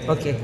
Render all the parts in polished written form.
Oke.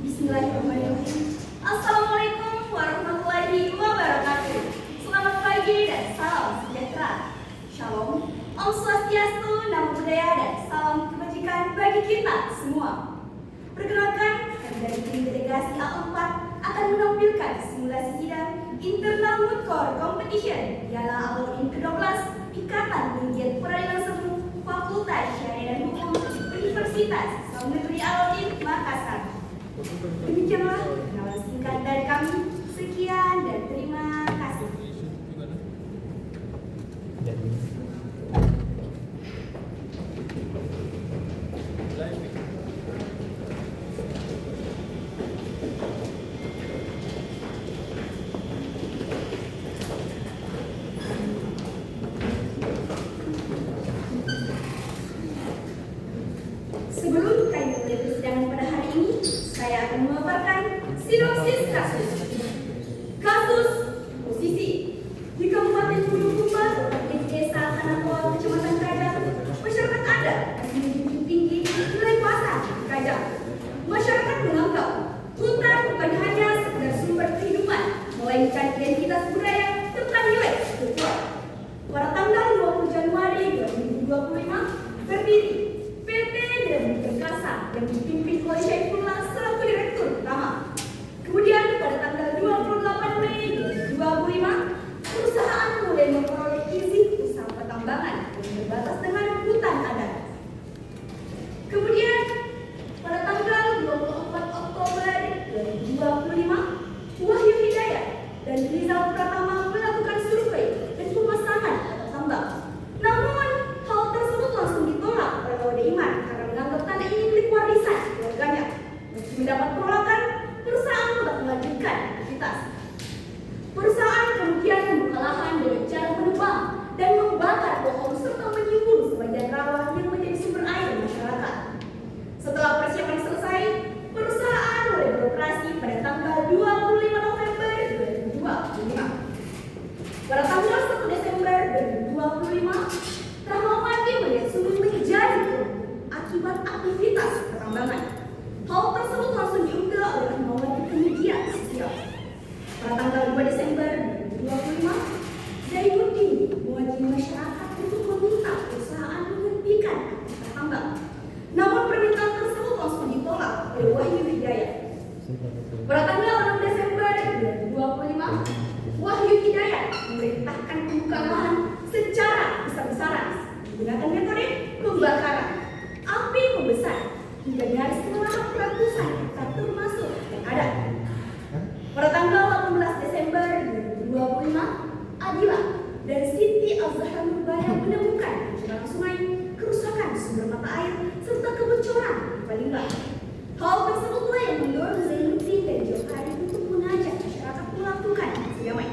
Bismillahirrahmanirrahim. Assalamualaikum warahmatullahi wabarakatuh. Selamat pagi dan salam sejahtera. Shalom, Om Swastiastu, Namo Buddhaya, dan salam kebajikan bagi kita semua. Perkenalkan, kami dari tim delegasi A4 akan menampilkan simulasi sidang Internal Moot Court Competition Piala Award ke-12 Ikatan Penggiat Peradilan Semu Fakultas Syariah dan Hukum Universitas Islam Negeri Al-Atin Makassar. Demikianlah kenalan singkat dari kami. Sekian dan terima kasih. Sebelum kami mulai persidangan pada hari ini, saya akan memaparkan sinopsis kasus. Kasus posisi di Kabupaten Bulukumba, di Desa Tanahpol, Kecamatan Kajang, masyarakat adat menjunjung tinggi nilai pasar Kajang. Masyarakat menganggap hutan bukan hanya sekedar sumber kehidupan, melainkan identitas budaya serta nilai spiritual. Pada tanggal 20 Januari 2025 berdiri PT Dewi Perkasa yang dipimpin oleh Syaifullah selaku Direktur Utama. Kemudian pada tanggal 28 Mei 2025, perusahaan mulai memperoleh izin usaha pertambangan yang terbatas dengan hutan adat. Kemudian pada tanggal 24 Oktober 2025, Wahyu Hidayat dan Rizal Pratama melakukan survei dan pemasangan atap tambang. Namun hal tersebut langsung ditolak oleh Wade Iman karena menganggap tanah ini milik warisan keluarganya. Meski mendapat penolakan, perusahaan tetap melanjutkan aktivitas. Perusahaan kemudian membuka lahan dengan cara menebang dan membakar pohon serta menyumbur sebagian rawa yang menjadi sumber air masyarakat. Setelah persiapan selesai, perusahaan mulai beroperasi pada tanggal 25 November 2025. Pada tanggal 1 Desember 2025, Rahmawati melihat sumur menjadi keruh akibat aktivitas pertambangan. Hal tersebut langsung diunggah oleh Rahmawati ke media sosial. Pada tanggal 2 Desember 2025, Zainuddin mewakili masyarakat untuk meminta perusahaan menghentikan aktivitas tambang. Namun permintaan tersebut langsung ditolak oleh Wahyu Hidayat. Pada tanggal 6 Desember 2025, Wahyu Hidayat memerintahkan pembukaan lahan secara besar-besaran menggunakan metode pembakaran. Api membesar hingga nyaris melalap ratusan hektar termasuk yang ada. Pada tanggal 18 Desember 2025, Adila dan Siti Al-Zahra Nurbaya menemukan pencemaran sungai, kerusakan sumber mata air, serta kebocoran pipa limbah. Hal tersebutlah yang mendorong Zainuddin dan Johari untuk mengajak masyarakat melakukan aksi damai.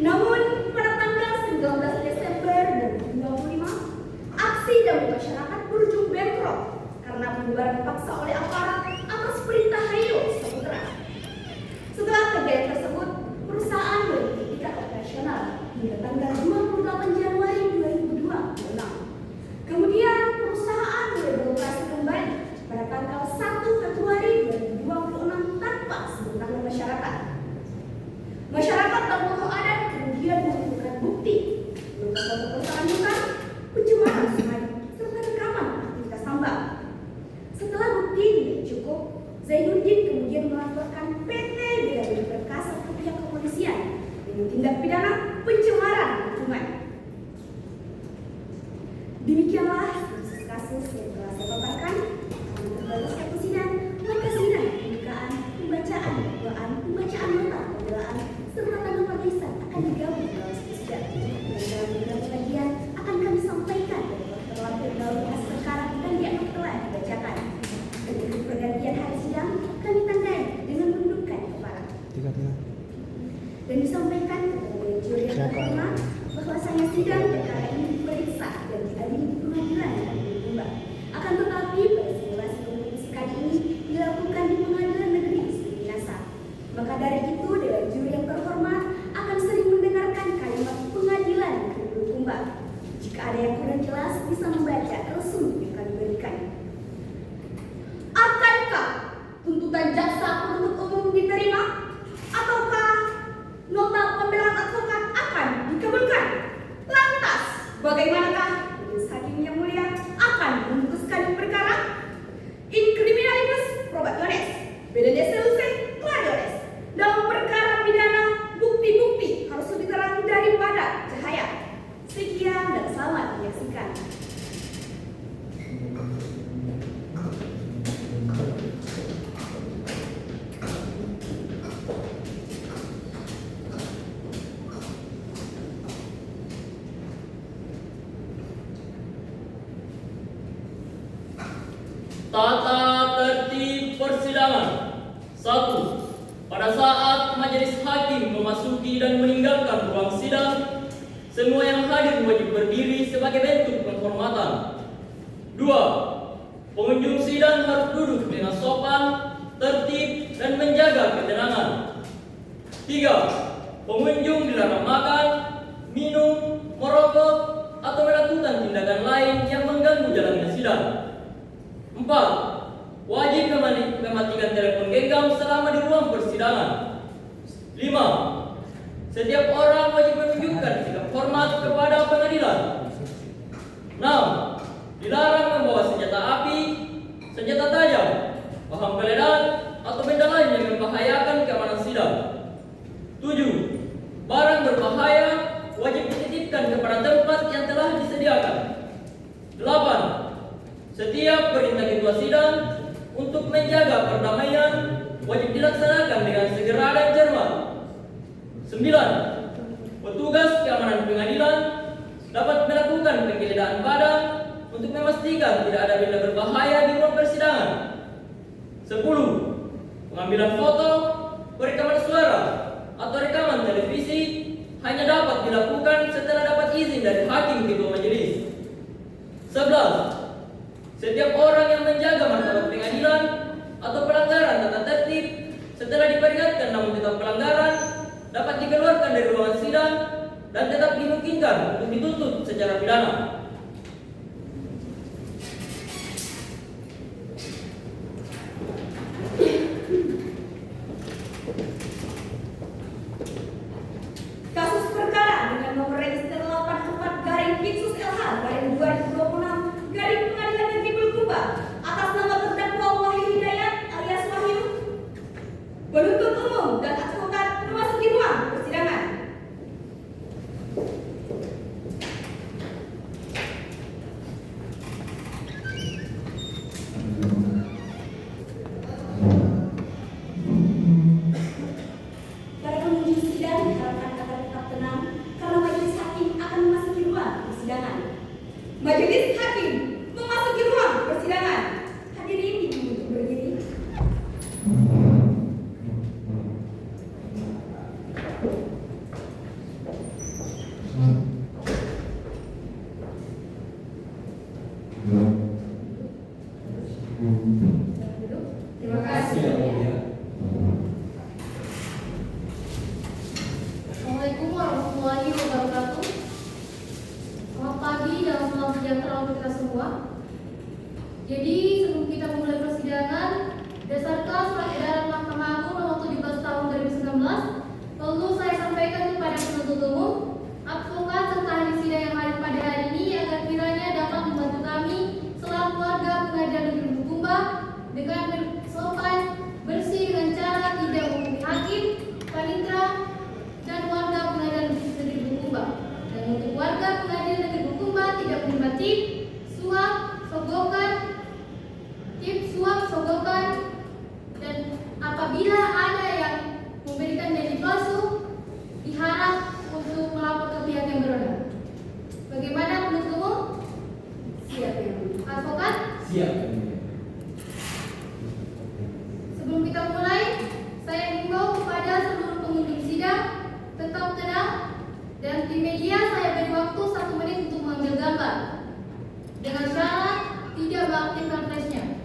Namun pada tanggal 19 Desember 2025, aksi damai masyarakat berujung bentrok karena pembubaran dipaksa oleh aparat atas perintah Hayo Saputra. Setelah kejadian tersebut, perusahaan berhenti tidak operasional hingga tanggal 28 Januari 2026. Kemudian perusahaan mulai beroperasi kembali pada tanggal 1 Februari 2026 tanpa sebutangan masyarakat. Masyarakat dan tokoh adat kemudian mengumpulkan bukti berupa foto perusahaan bukan, pencemaran sungai Demikianlah kasus yang telah saya paparkan. Terbatasnya persidangan, maka sidang pembukaan, pembacaan dakwaan, pembacaan nota pembelaan, serta tanda pemeriksaan akan digabung dalam persidangan. Dan dalam beberapa bagian akan kami sampaikan terlampir melalui hasil perkara dan dianggap telah dibacakan. Untuk pergantian hari sidang, kami tandai dengan menundukkan kepala. Dan disampaikan kepada juri yang terhormat bahwasanya sidang perkara ini diperiksa dan diadili di pengadilan negeri Bulukumba. Akan tetapi pada simulasi kompetisi kali ini dilakukan di pengadilan negeri Minasa. Maka dari itu dewan juri yang terhormat akan sering mendengarkan kalimat pengadilan negeri Bulukumba. Jika ada yang kurang jelas bisa membaca resum yang kami berikan. Akankah tuntutan jaksa penuntut umum diterima? Ataukah nota pembelaan advokat akan dikabulkan? Lantas, bagaimanakah majelis hakim yang mulia akan memutuskan perkara? In criminalibus probationis, pedentes luce clariores. Dalam perkara pidana, bukti-bukti harus lebih terang daripada cahaya. Sekian dan selamat menyaksikan. Tata tertib persidangan. 1. Pada saat majelis hakim memasuki dan meninggalkan ruang sidang, semua yang hadir wajib berdiri sebagai bentuk penghormatan. 2. Pengunjung sidang harus duduk dengan sopan, tertib, dan menjaga ketenangan. 3. Pengunjung dilarang makan, minum, merokok, atau melakukan tindakan lain yang mengganggu jalannya sidang. 4. Wajib mematikan telepon genggam selama di ruang persidangan. 5. Setiap orang wajib menunjukkan sikap hormat kepada pengadilan. 6. Dilarang membawa senjata api, senjata tajam, paham peledak, atau benda lain yang membahayakan keamanan sidang. 7. Barang berbahaya wajib dititipkan kepada tempat yang telah disediakan. 8. Setiap perintah ketua sidang untuk menjaga perdamaian wajib dilaksanakan dengan segera dan cermat. 9. Petugas keamanan pengadilan dapat melakukan penggeledahan badan untuk memastikan tidak ada benda berbahaya di ruang persidangan. 10. Pengambilan foto, perekaman suara, atau rekaman televisi hanya dapat dilakukan setelah dapat izin dari hakim ketua majelis. 11. Setiap orang yang menjaga martabat pengadilan atau pelanggaran tata tertib setelah diperingatkan namun tetap pelanggaran dapat dikeluarkan dari ruangan sidang dan tetap dimungkinkan untuk dituntut secara pidana. Kasus perkara dengan nomor register 84/Pixus-LH/2026 Pengadilan Negeri Bulukumba atas nama terdakwa Wahyu Hidayat alias Wahyu, penuntut umum dan advokat memasuki ruang persidangan. Para pengunjung sidang diharapkan agar tetap tenang karena majelis hakim akan memasuki ruang persidangan. Majelis hakim memasuki ruang persidangan. Hadirin diminta berdiri. Terima kasih. Assalamualaikum warahmatullahi wabarakatuh. Selamat pagi dan selamat sejahtera untuk kita semua. Jadi sebelum kita memulai persidangan, berdasarkan surat edaran Mahkamah Agung nomor 17 tahun 2019, perlu saya sampaikan kepada penuntut umum, advokat serta ahli sidang yang hadir pada hari ini agar kiranya dapat membantu kami selaku warga Pengadilan Negeri Bulukumba dengan sopan, bersih dengan cara tidak menghubungi hakim, panitera, dan warga Pengadilan Negeri Bulukumba. Dan untuk warga Pengadilan Negeri Bulukumba tidak melibatkan tip, suap, sogokan, dan apabila ada yang memberikan janji palsu, diharap untuk melapor ke pihak yang berwenang. Bagaimana penuntut umum? Siap Yang Mulia. Advokat? Siap. Sebelum kita mulai, saya himbau kepada seluruh pengunjung sidang tetap tenang, dan tim media saya beri waktu 1 menit untuk mengambil gambar dengan syarat tidak mengaktifkan flashnya.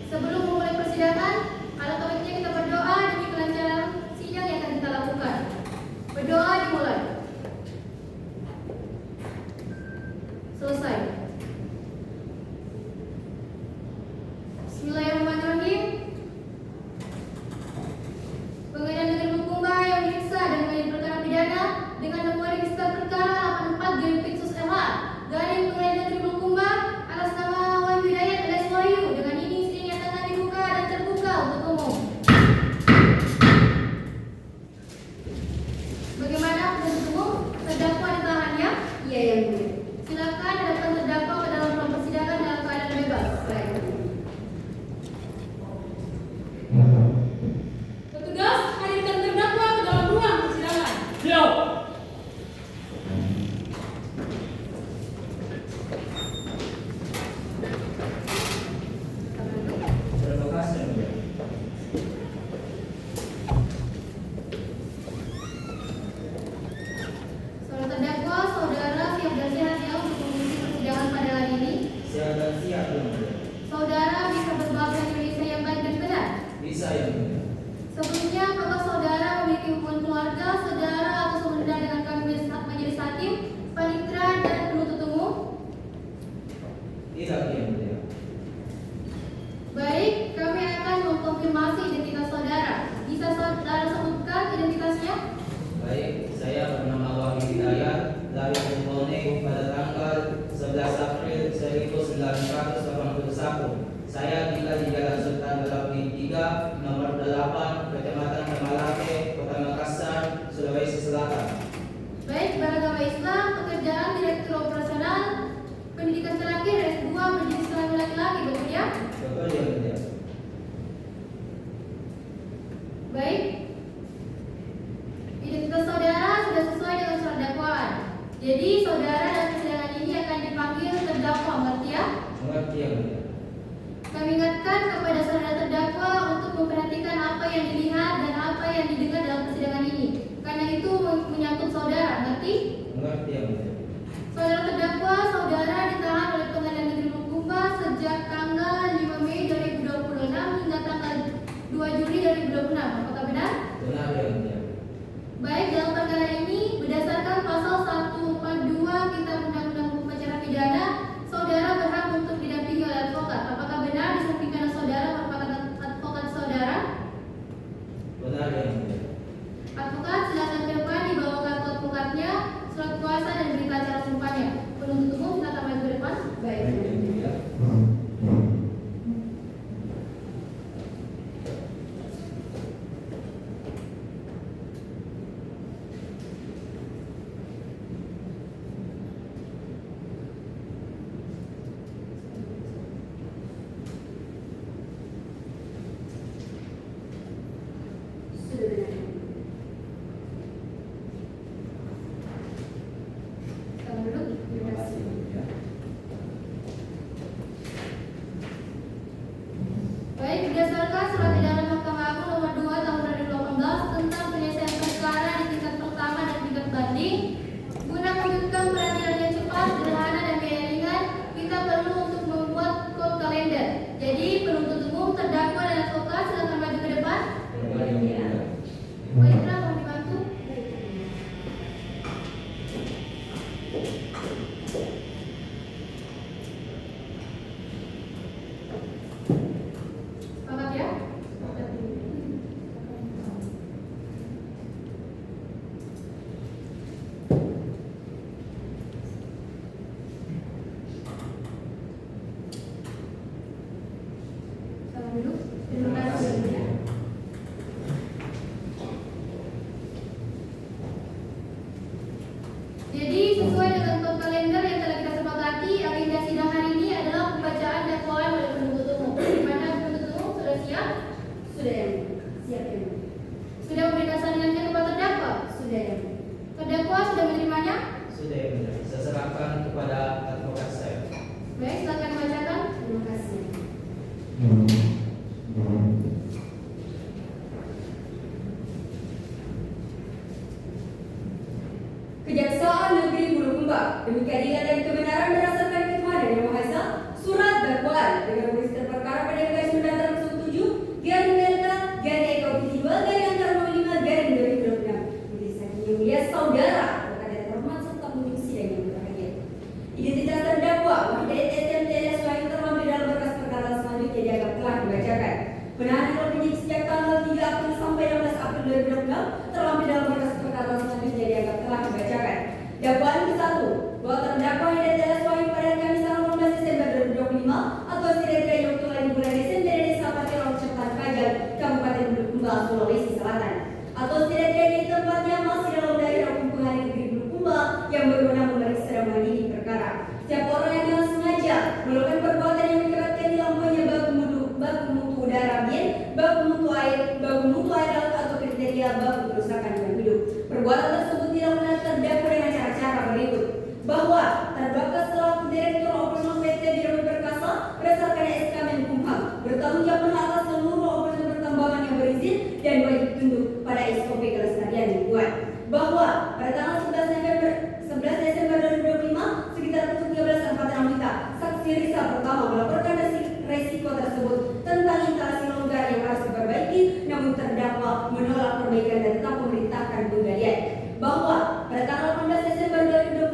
Sebelum memulai persidangan, alangkah baiknya kita berdoa demi kelancaran sidang yang akan kita lakukan. Berdoa dimulai. Selesai. Bismillahirrahmanirrahim. Pengadilan Negeri Bulukumba yang diperiksa dan menjadi perkara pidana dengan nomor register perkara 84/Pixus/MH Pengadilan Negeri Bulukumba atas nama Wahyu Hidayat alias Wahyu dengan ini sidang nyatakan dibuka dan terbuka untuk umum. Bagaimana penuntut umum? Terdakwa ditahan ya? Iya Yang Mulia. Silakan datang terdakwa ke dalam ruang persidangan dalam keadaan bebas. Baik. Petugas, hadirkan terdakwa ke dalam ruang persidangan. Siap. Terima kasih Yang Mulia. Saudara terdakwa, saudara siap dan sehat ya untuk mengisi persidangan pada hari ini. Siap dan siap Yang Mulia. Saudara bisa berbahasa Indonesia yang baik dan benar. Bisa Yang Mulia. Sebelumnya, apakah saudara memiliki hubungan keluarga, saudara atau saudara dengan kami majelis hakim, panitera dan penuntut umum? Tidak Yang Mulia. Baik, kami akan mengkonfirmasi identitas saudara. Bisa saudara sebutkan identitasnya? Baik, saya bernama Wahyu Hidayat, lahir di Bone pada tanggal 11 April 1981. Saya tinggal di Jalan Sultan Belakang 3, nomor 8, Kecamatan Tamalate, Kota Makassar, Sulawesi Selatan. Baik, beragama Islam, pekerjaan direktur operasional, pendidikan terakhir S2 berjenis kelamin laki-laki, betul ya? Betul Yang Mulia. Baik. Identitas saudara sudah sesuai dengan surat dakwaan. Jadi saudara dalam persidangan ini akan dipanggil terdakwa, mengerti ya? Mengerti Yang Mulia. Kami ingatkan kepada saudara terdakwa untuk memperhatikan apa yang dilihat dan apa yang didengar dalam persidangan ini, karena itu menyangkut saudara, mengerti? Mengerti Yang Mulia. Saudara terdakwa, saudara ditahan oleh Pengadilan Negeri Bulukumba sejak tanggal 5 Mei 2026 hingga tanggal 2 Juli 2026. Apakah benar? Benar Yang Mulia. Baik, dalam perkara ini berdasarkan pasal 142 Kitab Undang-Undang Hukum Acara Pidana, saudara berhak untuk didampingi oleh advokat. Apakah benar di samping kanan saudara merupakan advokat saudara? Benar Yang Mulia. Advokat, silakan ke depan dibawa kartu advokatnya, surat kuasa dan berita acara sumpahnya. Penuntut umum silakan maju ke depan. Baik. Baik Yang Mulia. Sudah ya, siap ya. Sudah memberikan salinan kepada terdakwa? Sudah ya. Terdakwa sudah menerimanya? Sudah ya mulia. Saya serahkan kepada advokat saya. Baik, silakan bacakan. Terima kasih. Kejaksaan Negeri Bulukumba demi keadilan dan kebenaran berdasarkan ketuhanan yang Maha Esa, surat dakwaan dengan peristiwa perkara pada garis mendatar 7 garing delta garing eka 2 garing angka 05 garing 2026. Majelis Hakim yang mulia saudara advokat yang terhormat serta pengunjung sidang yang berbahagia. Identitas terdakwa Wahidayat SMT alias Wahid terlampir dalam berkas perkara selanjutnya dianggap telah dibacakan. Penahanan oleh penyidik sejak tanggal 3 April sampai 16 April 2026 terlampir dalam berkas perkara selanjutnya dianggap telah dibacakan. Dakwaan ke-1 bahwa terdakwa Hidayat alias Wahid pada Kamis tanggal 18 Desember 2025 atau setidaknya yang waktu lain bulan Desember dari Desa Patilau, Kecamatan Kajang, Kabupaten Bulukumba, Sulawesi Selatan, atau setidaknya di tempatnya masih dalam daerah hukum pengadilan negeri Bulukumba yang berwenang memeriksa dan mengadili perkara. Setiap orang yang dengan sengaja melakukan perbuatan yang mengakibatkan hilangnya baku mutu udara bien, baku mutu air laut atau kriteria baku kerusakan lingkungan hidup. Perbuatan tersebut dilakukan terdakwa dengan cara-cara berikut: bahwa terdakwa selaku Direktur Operasional PT Biro Perkasa berdasarkan SK Menkumham bertanggung jawab atas seluruh operasi pertambangan yang berizin dan wajib tunduk pada SOP kelestarian lingkungan. Bahwa pada tanggal 11 Desember 2025 sekitar pukul 13.46 WITA, saksi Risa pertama melaporkan resiko tersebut tentang instalasi longgar yang harus diperbaiki, namun terdakwa menolak perbaikan dan tetap memerintahkan penggalian. Bahwa pada tanggal 18 Desember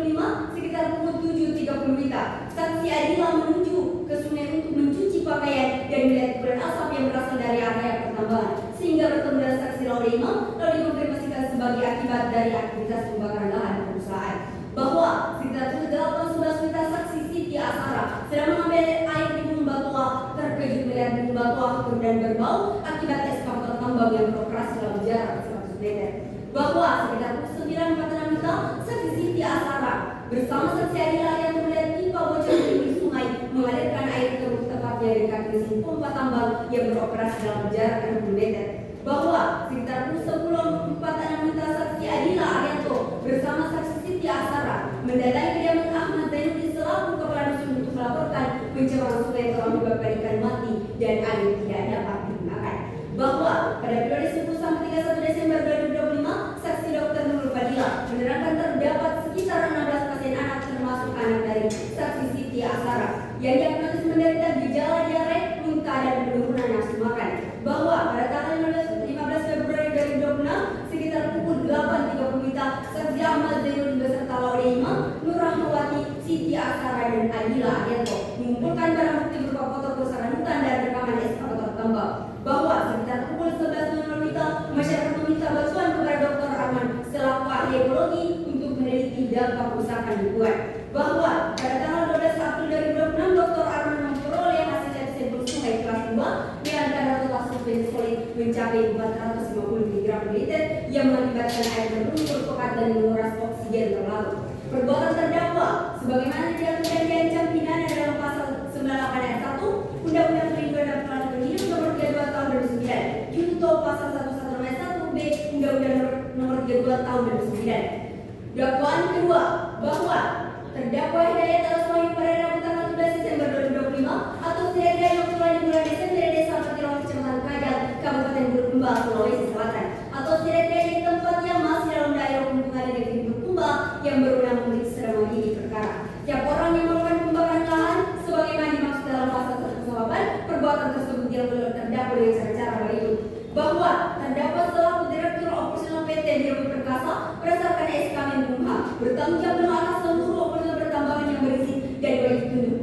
2025 sekitar pukul 7.30 WITA, saksi Adila menuju ke sungai untuk mencuci pakaian dan melihat kepulan asap yang berasal dari area pertambangan, sehingga bertemu dengan saksi Laude Imam lalu dikonfirmasikan sebagai akibat dari aktivitas pembakaran lahan perusahaan. Bahwa sekitar pukul 8.11 WITA saksi Siti Asara sedang mengambil air di Gunung Batua terkejut melihat Gunung Batua hancur dan berbau akibat eskavator tambang yang beroperasi dalam jarak 100 meter. Bahwa sekitar pukul 9.46 WITA saksi Siti Asara bersama saksi Adila yang melihat pipa bocor di sungai mengalirkan air ke tepatnya dekat mesin pompa tambang yang beroperasi dalam jarak 60 meter. Bahwa sekitar pukul 10.46 WITA saksi Adila Arianto bersama saksi Siti Asara mendatangi kediaman Ahmad Zainuddin selaku kepala dusun untuk melaporkan pencemaran sungai yang telah menyebabkan ikan mati dan air tidak dapat digunakan. Bahwa pada periode 10 sampai 31 Desember 2025 saksi Dr. Nurul Fadila menerangkan terdapat sekitar 16 pasien anak termasuk anak dari saksi Siti Asara yang diagnosis menderita gejala diare, muntah dan penurunan nafsu makan. Bahwa pada tanggal 15 Februari 2026 sekitar pukul 8.30 WITA saksi Ahmad Zainuddin beserta Laude Imam, Nur Rahmawati, Siti Asara dan Adila Arianto mengumpulkan barang bukti berupa foto kerusakan hutan dan rekaman eskavator tambang. Bahwa sekitar pukul 11.00 WITA masyarakat meminta bantuan kepada Dr. Arman selaku ahli ekologi untuk meneliti dampak kerusakan lingkungan. Bahwa pada tanggal 12 April 2026 Dr. Arman memperoleh hasil lab sampel sungai kelas 2 dengan kadar total sulfur solid mencapai 450 mg per liter yang mengakibatkan air berlumpur pekat dan menguras oksigen terlalu. Perbuatan terdakwa sebagaimana dilakukan diancam pidana dalam pasal 98 ayat 1 Undang-Undang Perlindungan dan Perlindungan Hidup nomor 32 tahun 2009, junto pasal 11 ayat 1B Undang-Undang nomor 32 tahun 2009. Dakwaan kedua bahwa terdakwa Hidayat alias Wahid pada Rabu tanggal 17 Desember 2025 atau setidaknya yang telah di bulan Desember dari Desa Patilau, Kecamatan Kajang, Kabupaten Bulukumba, Sulawesi Selatan, atau setidaknya di tempatnya masih dalam daerah hukum pengadilan negeri Bulukumba yang berwenang memeriksa dan mengadili perkara. Setiap orang yang melakukan pembakaran lahan sebagaimana dimaksud dalam pasal 108, perbuatan tersebut dilakukan oleh terdakwa dengan cara-cara berikut: bahwa terdakwa selaku Direktur Operasional PT Biro Perkasa berdasarkan SK Menkumham bertanggung jawab atas seluruh operasi pertambangan yang berizin dan wajib tunduk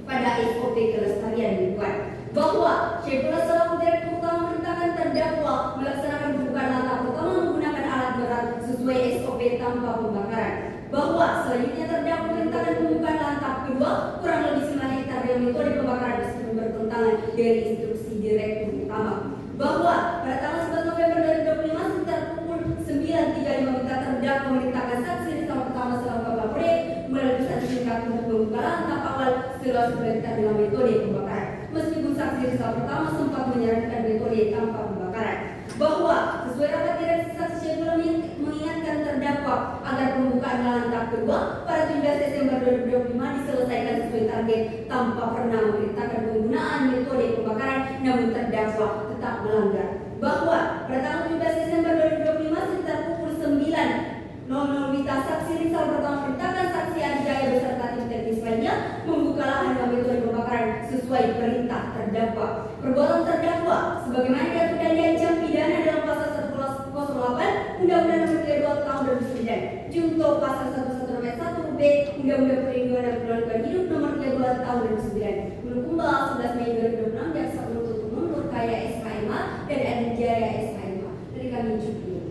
pada SOP kelestarian lingkungan. Bahwa Syaifullah selaku Direktur Utama memerintahkan terdakwa melaksanakan pembukaan langkah pertama menggunakan alat berat sesuai SOP tanpa pembakaran. Bahwa selanjutnya terdakwa memerintahkan pembukaan langkah kedua kurang lebih 9 hektar dengan metode pembakaran meskipun bertentangan dengan instruksi Direktur Utama. Bahwa pada tanggal 11 November 2025 sekitar pukul 9.35 WITA terdakwa memerintahkan saksi Risa pertama selaku kepala proyek melalui saksi singkat untuk membuka langkah awal seluas 10 hektar dengan metode pembakaran. meskipun saksi Rizal pertama sempat menyarankan metode tanpa pembakaran. Bahwa sesuai rapat direksi saksi Syaifullah mengingatkan terdakwa agar pembukaan dalam tahap kedua pada 17 Desember 2025 diselesaikan sesuai target tanpa pernah memerintahkan penggunaan metode pembakaran, namun terdakwa tetap melanggar. Bahwa pada tanggal 17 Desember 2025 sekitar pukul 9.00 Wita saksi Rizal pertama perintahkan saksi Adijaya beserta tim teknis lainnya membuka lahan dengan metode pembakaran sesuai perintah terdakwa. Perbuatan terdakwa sebagaimana diatur dan diancam pidana dalam pasal 108 Undang-Undang Nomor 32 Tahun 2009, junto pasal 1 B Undang-Undang Perlindungan dan Perlindungan Hidup Nomor 32 Tahun 2009. Menukung 11 Mei 2026 jaksa penuntut umum Nurkaya SHMA dan Adijaya SHMA. Dari kami cukup.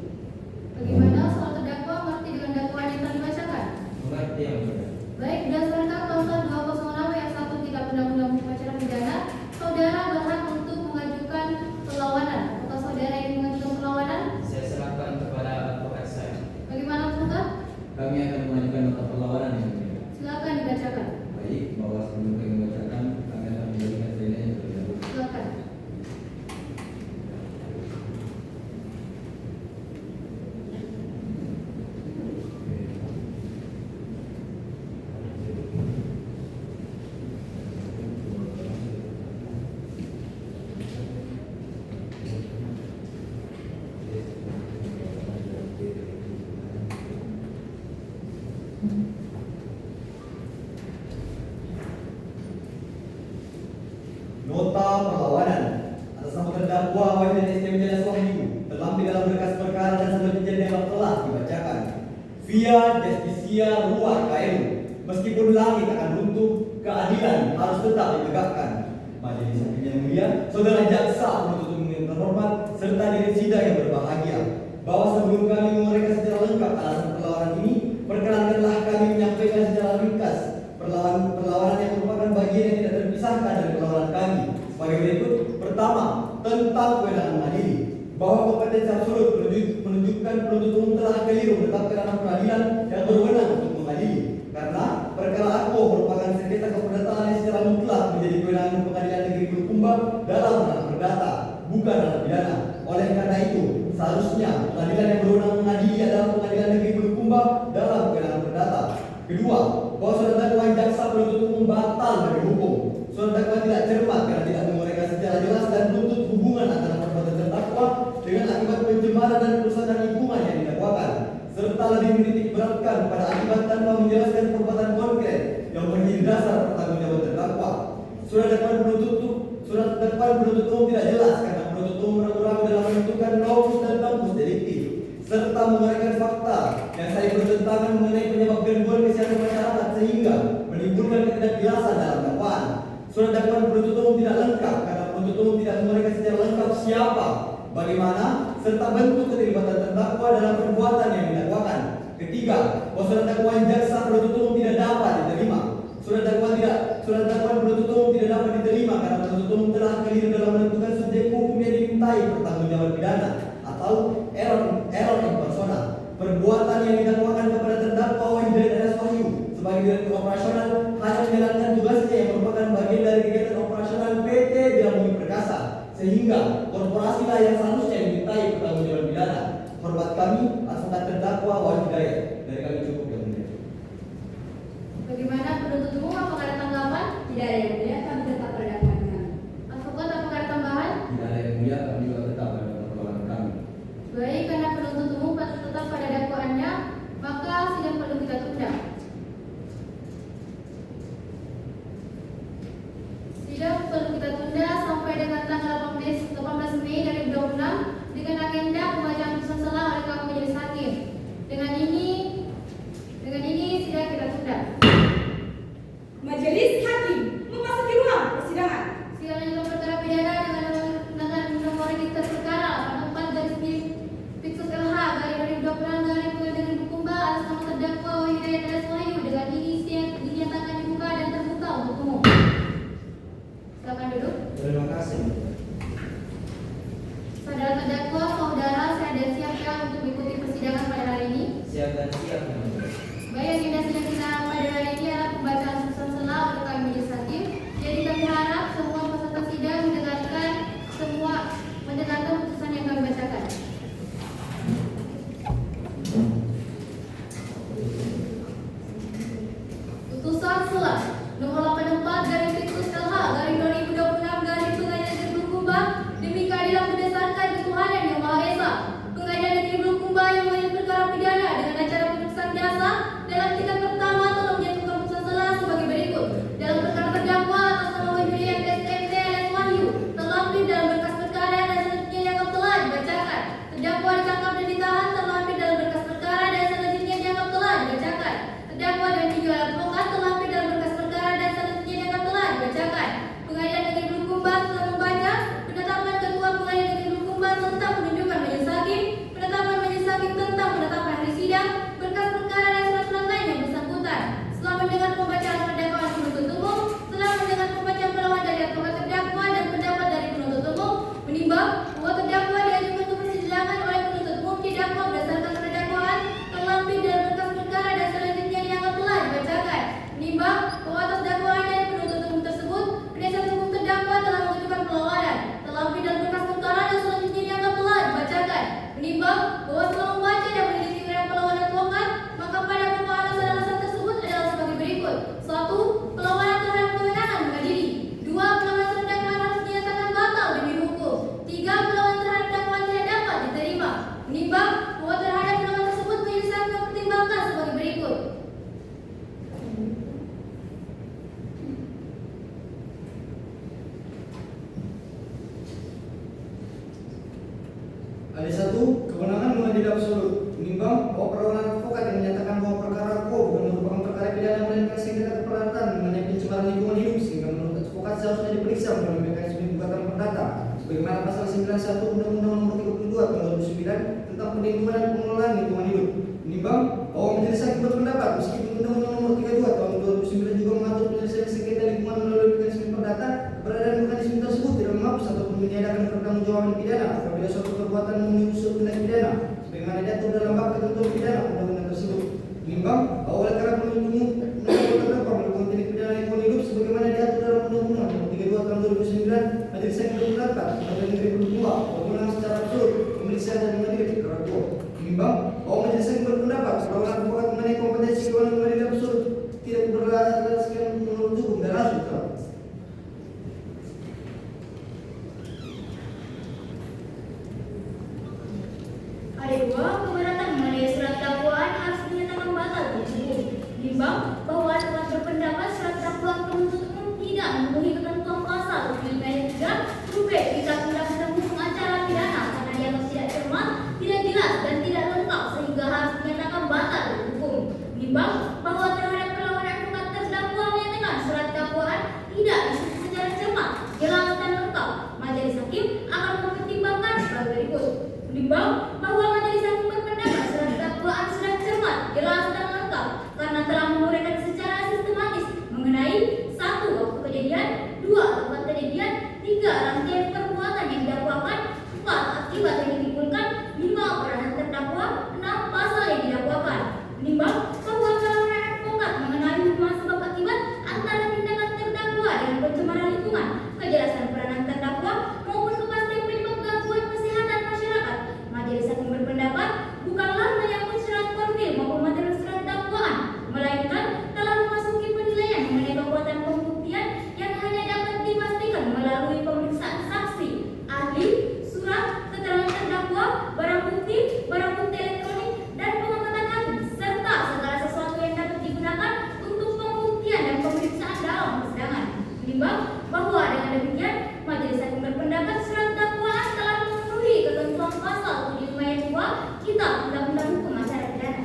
Bagaimana soal terdakwa mengerti dengan dakwaan yang telah dibacakan? Mengerti yang mulia. Baik, berdasarkan pasal 206 ayat 1 Kitab Undang-Undang Hukum Acara Pidana, saudara berhak untuk mengajukan perlawanan. Apakah saudara ingin mengajukan perlawanan? Saya serahkan kepada advokat saya. Bagaimana advokat? Kami akan mengajukan nota perlawanan yang mulia. Silakan dibacakan. Baik, bahwa sebelum kami membacakan, kami akan menjadikan salinan yang terlebih dahulu. Silakan. Nota perlawanan atas nama terdakwa Wahid STM Jelas Wahyu terlampir dalam berkas perkara dan sebelum kejadian telah dibacakan. Via Justicia Rua KMU, meskipun langit akan runtuh, keadilan harus tetap ditegakkan. Majelis Hakim yang mulia, saudara jaksa penuntut umum yang terhormat, serta diri sidang yang berbahagia, bahwa sebelum kami menguraikan secara lengkap alasan perlawanan ini, perkenankanlah kami menyampaikan secara ringkas perlawanan yang merupakan bagian yang tidak terpisahkan dari perlawanan kami sebagai berikut. Pertama, tentang kewenangan mengadili, bahwa kompetensi absolut menunjukkan penuntut umum telah keliru menetapkan ranah peradilan yang berwenang untuk mengadili, karena perkara aku merupakan sengketa keperdataan yang secara mutlak menjadi kewenangan Pengadilan Negeri Bulukumba dalam ranah perdata, bukan ranah pidana. Oleh karena itu, seharusnya pengadilan yang berwenang mengadili adalah Pengadilan Negeri Bulukumba dalam kewenangan perdata. Kedua, bahwa surat dakwaan jaksa penuntut umum batal bagi hukum. Surat dakwaan tidak cermat karena tidak menguraikan secara jelas dan menuntut hubungan antara perbuatan terdakwa dengan akibat pencemaran dan kerusakan lingkungan yang didakwakan, serta lebih menitik beratkan pada akibat tanpa menjelaskan perbuatan konkret yang menjadi dasar pertanggungjawaban terdakwa. Surat dakwaan penuntut umum tidak jelas karena penuntut umum ragu-ragu dalam menentukan lokus dan tempus delikti, serta menguraikan fakta yang saling bertentangan mengenai penyebab gangguan kesehatan masyarakat sehingga menimbulkan ketidakjelasan dalam dakwaan. Surat dakwaan penuntut umum tidak lengkap karena penuntut umum tidak menguraikan secara lengkap siapa, bagaimana, serta bentuk keterlibatan terdakwa dalam perbuatan yang didakwakan. Ketiga, bahwa surat dakwaan jaksa penuntut umum tidak dapat diterima. Surat dakwaan penuntut umum tidak dapat diterima karena penuntut umum telah keliru dalam menentukan subjek hukum yang dimintai pertanggungjawaban pidana atau error impersonal. Perbuatan yang didakwakan kepada terdakwa Wahid Wahyu sebagai direktur operasional hanya menjalankan tugasnya yang merupakan bagian dari kegiatan operasional PT Bina Bumi Perkasa, sehingga korporasi lah yang seharusnya dimintai pertanggungjawaban pidana. Hormat kami, advokat terdakwa Wahid Hidayat. Dari kami cukup yang mulia. Bagaimana penuntut umum? Apakah ada tanggapan? Tidak ada yang mulia, kami tetap pada dakwaan kami. Advokat, apakah ada tambahan? Tidak ada yang mulia, kami juga tetap pada nota perlawanan kami. Baik, karena penuntut umum tetap pada dakwaannya, maka sidang perlu kita tunda. Sidang perlu kita tunda sampai dengan tanggal 18 Mei 2026 dengan agenda pembacaan putusan selah oleh Kepala Majelis Hakim. Dengan ini sidang kita tunda. Majelis Hakim memasuki ruang persidangan. Sidang lanjutan perkara pidana dengan nomor register perkara 84/Pixus LH/2026/Pengadilan Negeri Bulukumba atas nama terdakwa Wahid Hidayat Wahyu dengan ini dinyatakan dibuka dan terbuka untuk umum. Silakan duduk. Terima kasih. Saudara terdakwa, saudara, saya dan siapkah untuk mengikuti persidangan pada hari ini? Siap dan siap yang mulia. Baik, agenda sidang kita pada hari ini adalah pembacaan putusan selah oleh Kepala Majelis Hakim. Jadi kami harap semua peserta lingkungan hidup, sehingga menurut advokat seharusnya diperiksa melalui mekanisme gugatan perdata sebagaimana pasal 91 Undang-Undang Nomor 32 Tahun 2009 tentang perlindungan dan pengelolaan lingkungan hidup. Menimbang bahwa majelis hakim berpendapat meskipun Undang-Undang Nomor 32 Tahun 2009 juga mengatur penyelesaian sengketa lingkungan melalui mekanisme perdata, keberadaan mekanisme tersebut tidak menghapus ataupun meniadakan pertanggungjawaban pidana apabila suatu perbuatan memenuhi unsur tindak pidana sebagaimana diatur dalam bab ketentuan pidana undang-undang tersebut. Menimbang bahwa oleh karena penuntut umum terdakwa melakukan tindak pidana lingkungan hidup sebagaimana diatur dalam Undang-Undang Nomor 32 Tahun 2009, majelis hakim berpendapat Pengadilan Negeri Bendua berwenang secara absolut pemeriksaan dan mengadili perkara itu. Menimbang bahwa majelis hakim berpendapat bahwa advokat mengenai kompetensi kewenangan mengadili absolut tidak berdasarkan menurut hukum dan langsung. Ada dua keberatan mengenai surat dakwaan harus dinyatakan batal hukum. Menimbang bahwa advokat berpendapat surat dakwaan penuntut umum tidak memenuhi ketentuan pasal 5 huruf kitab undang-undang hukum acara pidana karena dianggap tidak cermat, tidak jelas dan tidak lengkap sehingga harus dinyatakan batal hukum. Menimbang bahwa terhadap perlawanan advokat terdakwa menyatakan surat dakwaan tidak disusun secara cermat, jelas dan lengkap, majelis hakim akan mempertimbangkan sebagai berikut. Menimbang bahwa majelis hakim berpendapat surat dakwaan sudah cermat, jelas dan lengkap karena telah menguraikan secara sistematis mengenai 1. Waktu kejadian, 2. Tempat kejadian, 3. Rangkaian perbuatan yang didakwakan, 4. Akibat yang ditimbulkan, 5. Peranan terdakwa, 6. Pasal yang didakwakan. Menimbang bahwa perlawanan advokat mengenai hubungan sebab akibat antara tindakan terdakwa dengan pencemaran lingkungan, kejelasan peranan terdakwa maupun kepastian penyebab gangguan kesehatan masyarakat, majelis hakim berpendapat bukanlah menyangkut surat formil maupun materi surat dakwaan, melainkan telah memasuki penilaian mengenai kekuatan pembuktian yang hanya dapat dipastikan melalui pemeriksaan saksi, ahli, surat, keterangan terdakwa, barang bukti elektronik, dan pengamatan hakim, serta segala sesuatu yang dapat digunakan untuk pembuktian dan pemeriksaan dalam persidangan. Menimbang bahwa dengan demikian, majelis hakim berpendapat surat dakwaan telah memenuhi ketentuan pasal 75 ayat 2 Kitab Undang-Undang Hukum Acara Pidana.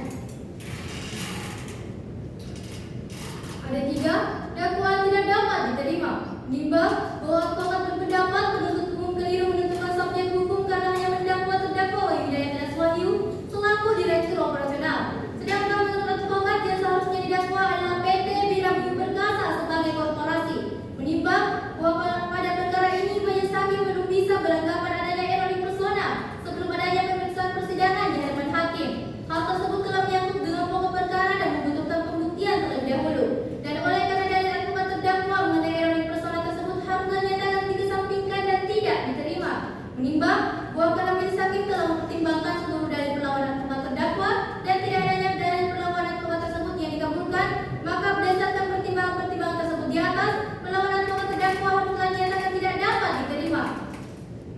Ada 3 dakwaan tidak dapat diterima. Menimbang bahwa advokat berpendapat penuntut umum keliru menentukan subjek hukum karena hanya mendakwa terdakwa Wahyu Hidayat alias Wahyu selaku direktur operasional. Sedangkan menurut advokat yang seharusnya didakwa adalah PT Bira Bumi Perkasa sebagai korporasi. Menimbang bahwa pada perkara ini majelis hakim belum bisa beranggapan adanya error persona sebelum adanya pemeriksaan persidangan di hadapan hakim. Hal tersebut telah menyangkut dengan pokok perkara dan membutuhkan pembuktian terlebih dahulu. Dan oleh karena dalil advokat terdakwa mengenai error persona tersebut harusnya nyatakan dikesampingkan dan tidak diterima. Menimbang bahwa karena majelis hakim telah mempertimbangkan seluruh dalil perlawanan advokat terdakwa dan tidak adanya dalil perlawanan advokat tersebut yang dikabulkan, maka berdasarkan pertimbangan-pertimbangan tersebut di atas, perlawanan advokat terdakwa harusnya nyatakan tidak dapat diterima.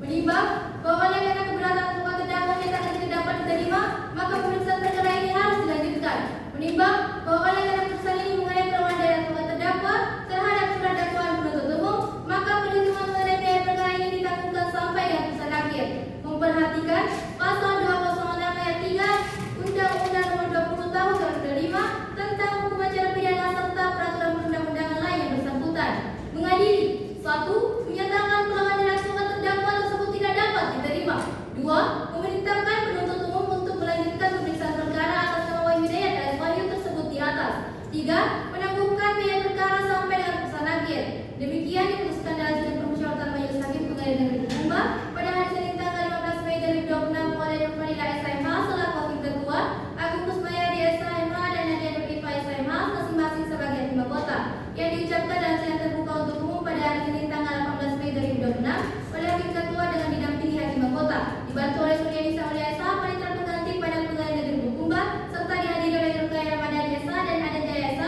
Menimbang bahwa oleh karena keberatan advokat terdakwa nyatakan tidak dapat diterima, maka pemeriksaan perkara ini harus dilanjutkan. Menimbang bahwa oleh karena putusan ini mengenai perlawanan dari advokat terdakwa terhadap surat dakwaan penuntut umum, maka perhitungan mengenai biaya perkara ini ditangguhkan sampai dengan putusan akhir. Memperhatikan pasal 206 ayat 3 Undang-Undang Nomor 20 Tahun 2005 tentang hukum acara pidana serta peraturan perundang-undangan lain yang bersangkutan. Mengadili 1. Menyatakan perlawanan dari advokat terdakwa tersebut tidak dapat diterima. 2. Memerintahkan penuntut umum untuk melanjutkan pemeriksaan perkara atas nama Wahyu Hidayat alias Wahyu tersebut di atas. 3. Menangguhkan biaya perkara sampai dengan putusan akhir. Demikian diputuskan dalam sidang permusyawaratan majelis hakim Pengadilan Negeri Bumba pada hari Senin tanggal 15 Mei 2026 oleh Dr. Fadila SMH selaku hakim ketua, Agung Kusmayadi SMH dan Nadia Deviva SMH masing-masing sebagai hakim mahkota, yang diucapkan dalam sidang terbuka untuk umum pada hari Senin tanggal 18 Mei 2026 oleh hakim ketua dengan didampingi hakim mahkota, dibantu oleh Suryani Saulia SH, panitera pengganti pada Pengadilan Negeri Bumba, serta dihadiri oleh Dr. Ramadhani SH dan Adan Jaya SH,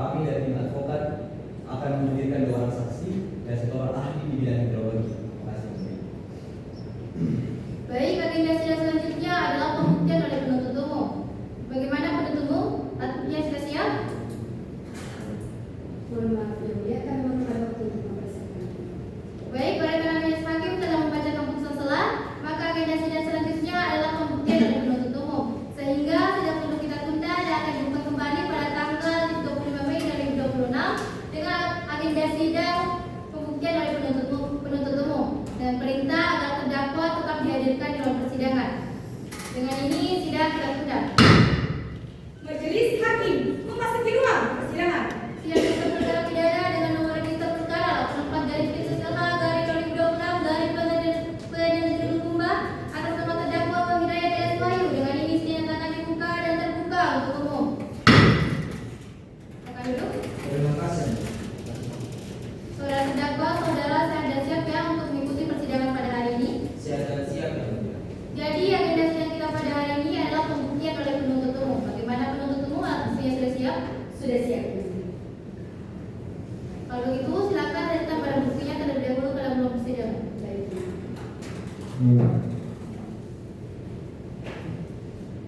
kami dari tim advokat akan menghadirkan 2 orang saksi dan 1 orang ahli di bidang hidrologi. Terima kasih. Baik, agenda sidang selanjutnya adalah pembuktian oleh penuntut umum. Bagaimana penuntut umum? Alatnya sudah siap? Mohon maaf Yang Mulia, kami memerlukan waktu untuk mempersiapkan. Baik, para majelis hakim telah membacakan putusan selah, maka agenda sidang selanjutnya adalah pembuktian oleh penuntut umum. Sehingga tidak perlu kita tunda dan akan dibuka kembali pada tanggal 25 Mei 2026 dengan agenda sidang pembuktian oleh penuntut umum dan perintah agar terdakwa tetap dihadirkan di ruang persidangan. Dengan ini sidang kita tunda. Majelis Hakim memasuki ruang persidangan. Sidang sesat perkara pidana dengan nomor register perkara 84/PSSH/2026/Pengadilan atas nama terdakwa Penghidayat S. Wahyu. Dengan ini sidang akan dibuka dan terbuka untuk umum. Silakan duduk. Terima kasih. Saudara terdakwa, saudara saya siap ya untuk mengikuti persidangan pada hari ini. Siap dan siap Yang Mulia. Jadi agenda sidang kita pada hari ini adalah pembuktian oleh penuntut umum. Bagaimana penuntut umum? Artinya sudah siap? Sudah siap. Kalau begitu silakan datang pada buktinya terlebih dahulu ke dalam ruang persidangan. Baik.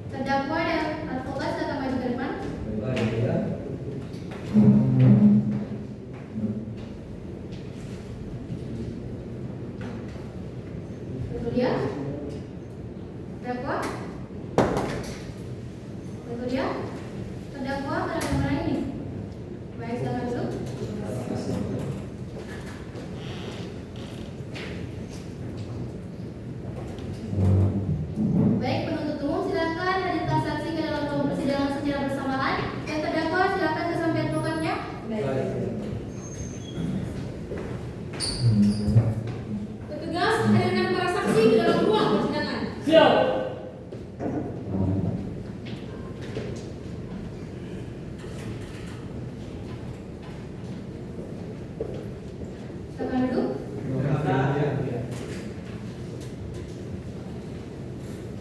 Terdakwa dan advokat silakan maju ke depan. Baik, ya. Betul ya? Terdakwa? Betul ya? Terdakwa pada perkara ini. Baik, silakan duduk. Terima kasih. Baik, penuntut umum silakan hadirkan saksi ke dalam ruang persidangan secara bersamaan dan terdakwa silakan kesampaian advokatnya. Baik. Petugas hadirkan para saksi ke dalam ruang persidangan. Siap. Silakan duduk. Terima kasih, Yang Mulia.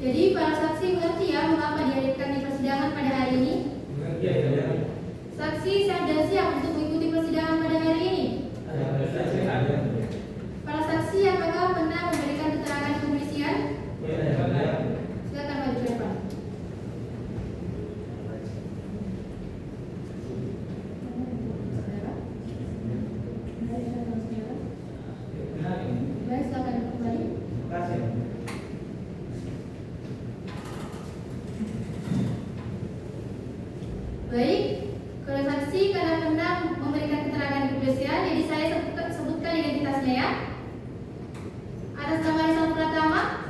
Jadi para saksi mengerti ya mengapa dihadirkan di persidangan pada hari ini. Iya, iya. Saksi sudah siap untuk mengikuti persidangan pada hari ini. Para saksi apakah pernah memberikan keterangan kepolisian? Silakan maju ke depan. Baik, silakan kembali. Baik, kalau saksi karena pernah memberikan keterangan di kepolisian, jadi saya sebutkan identitasnya ya. Atas nama Rizal Pratama,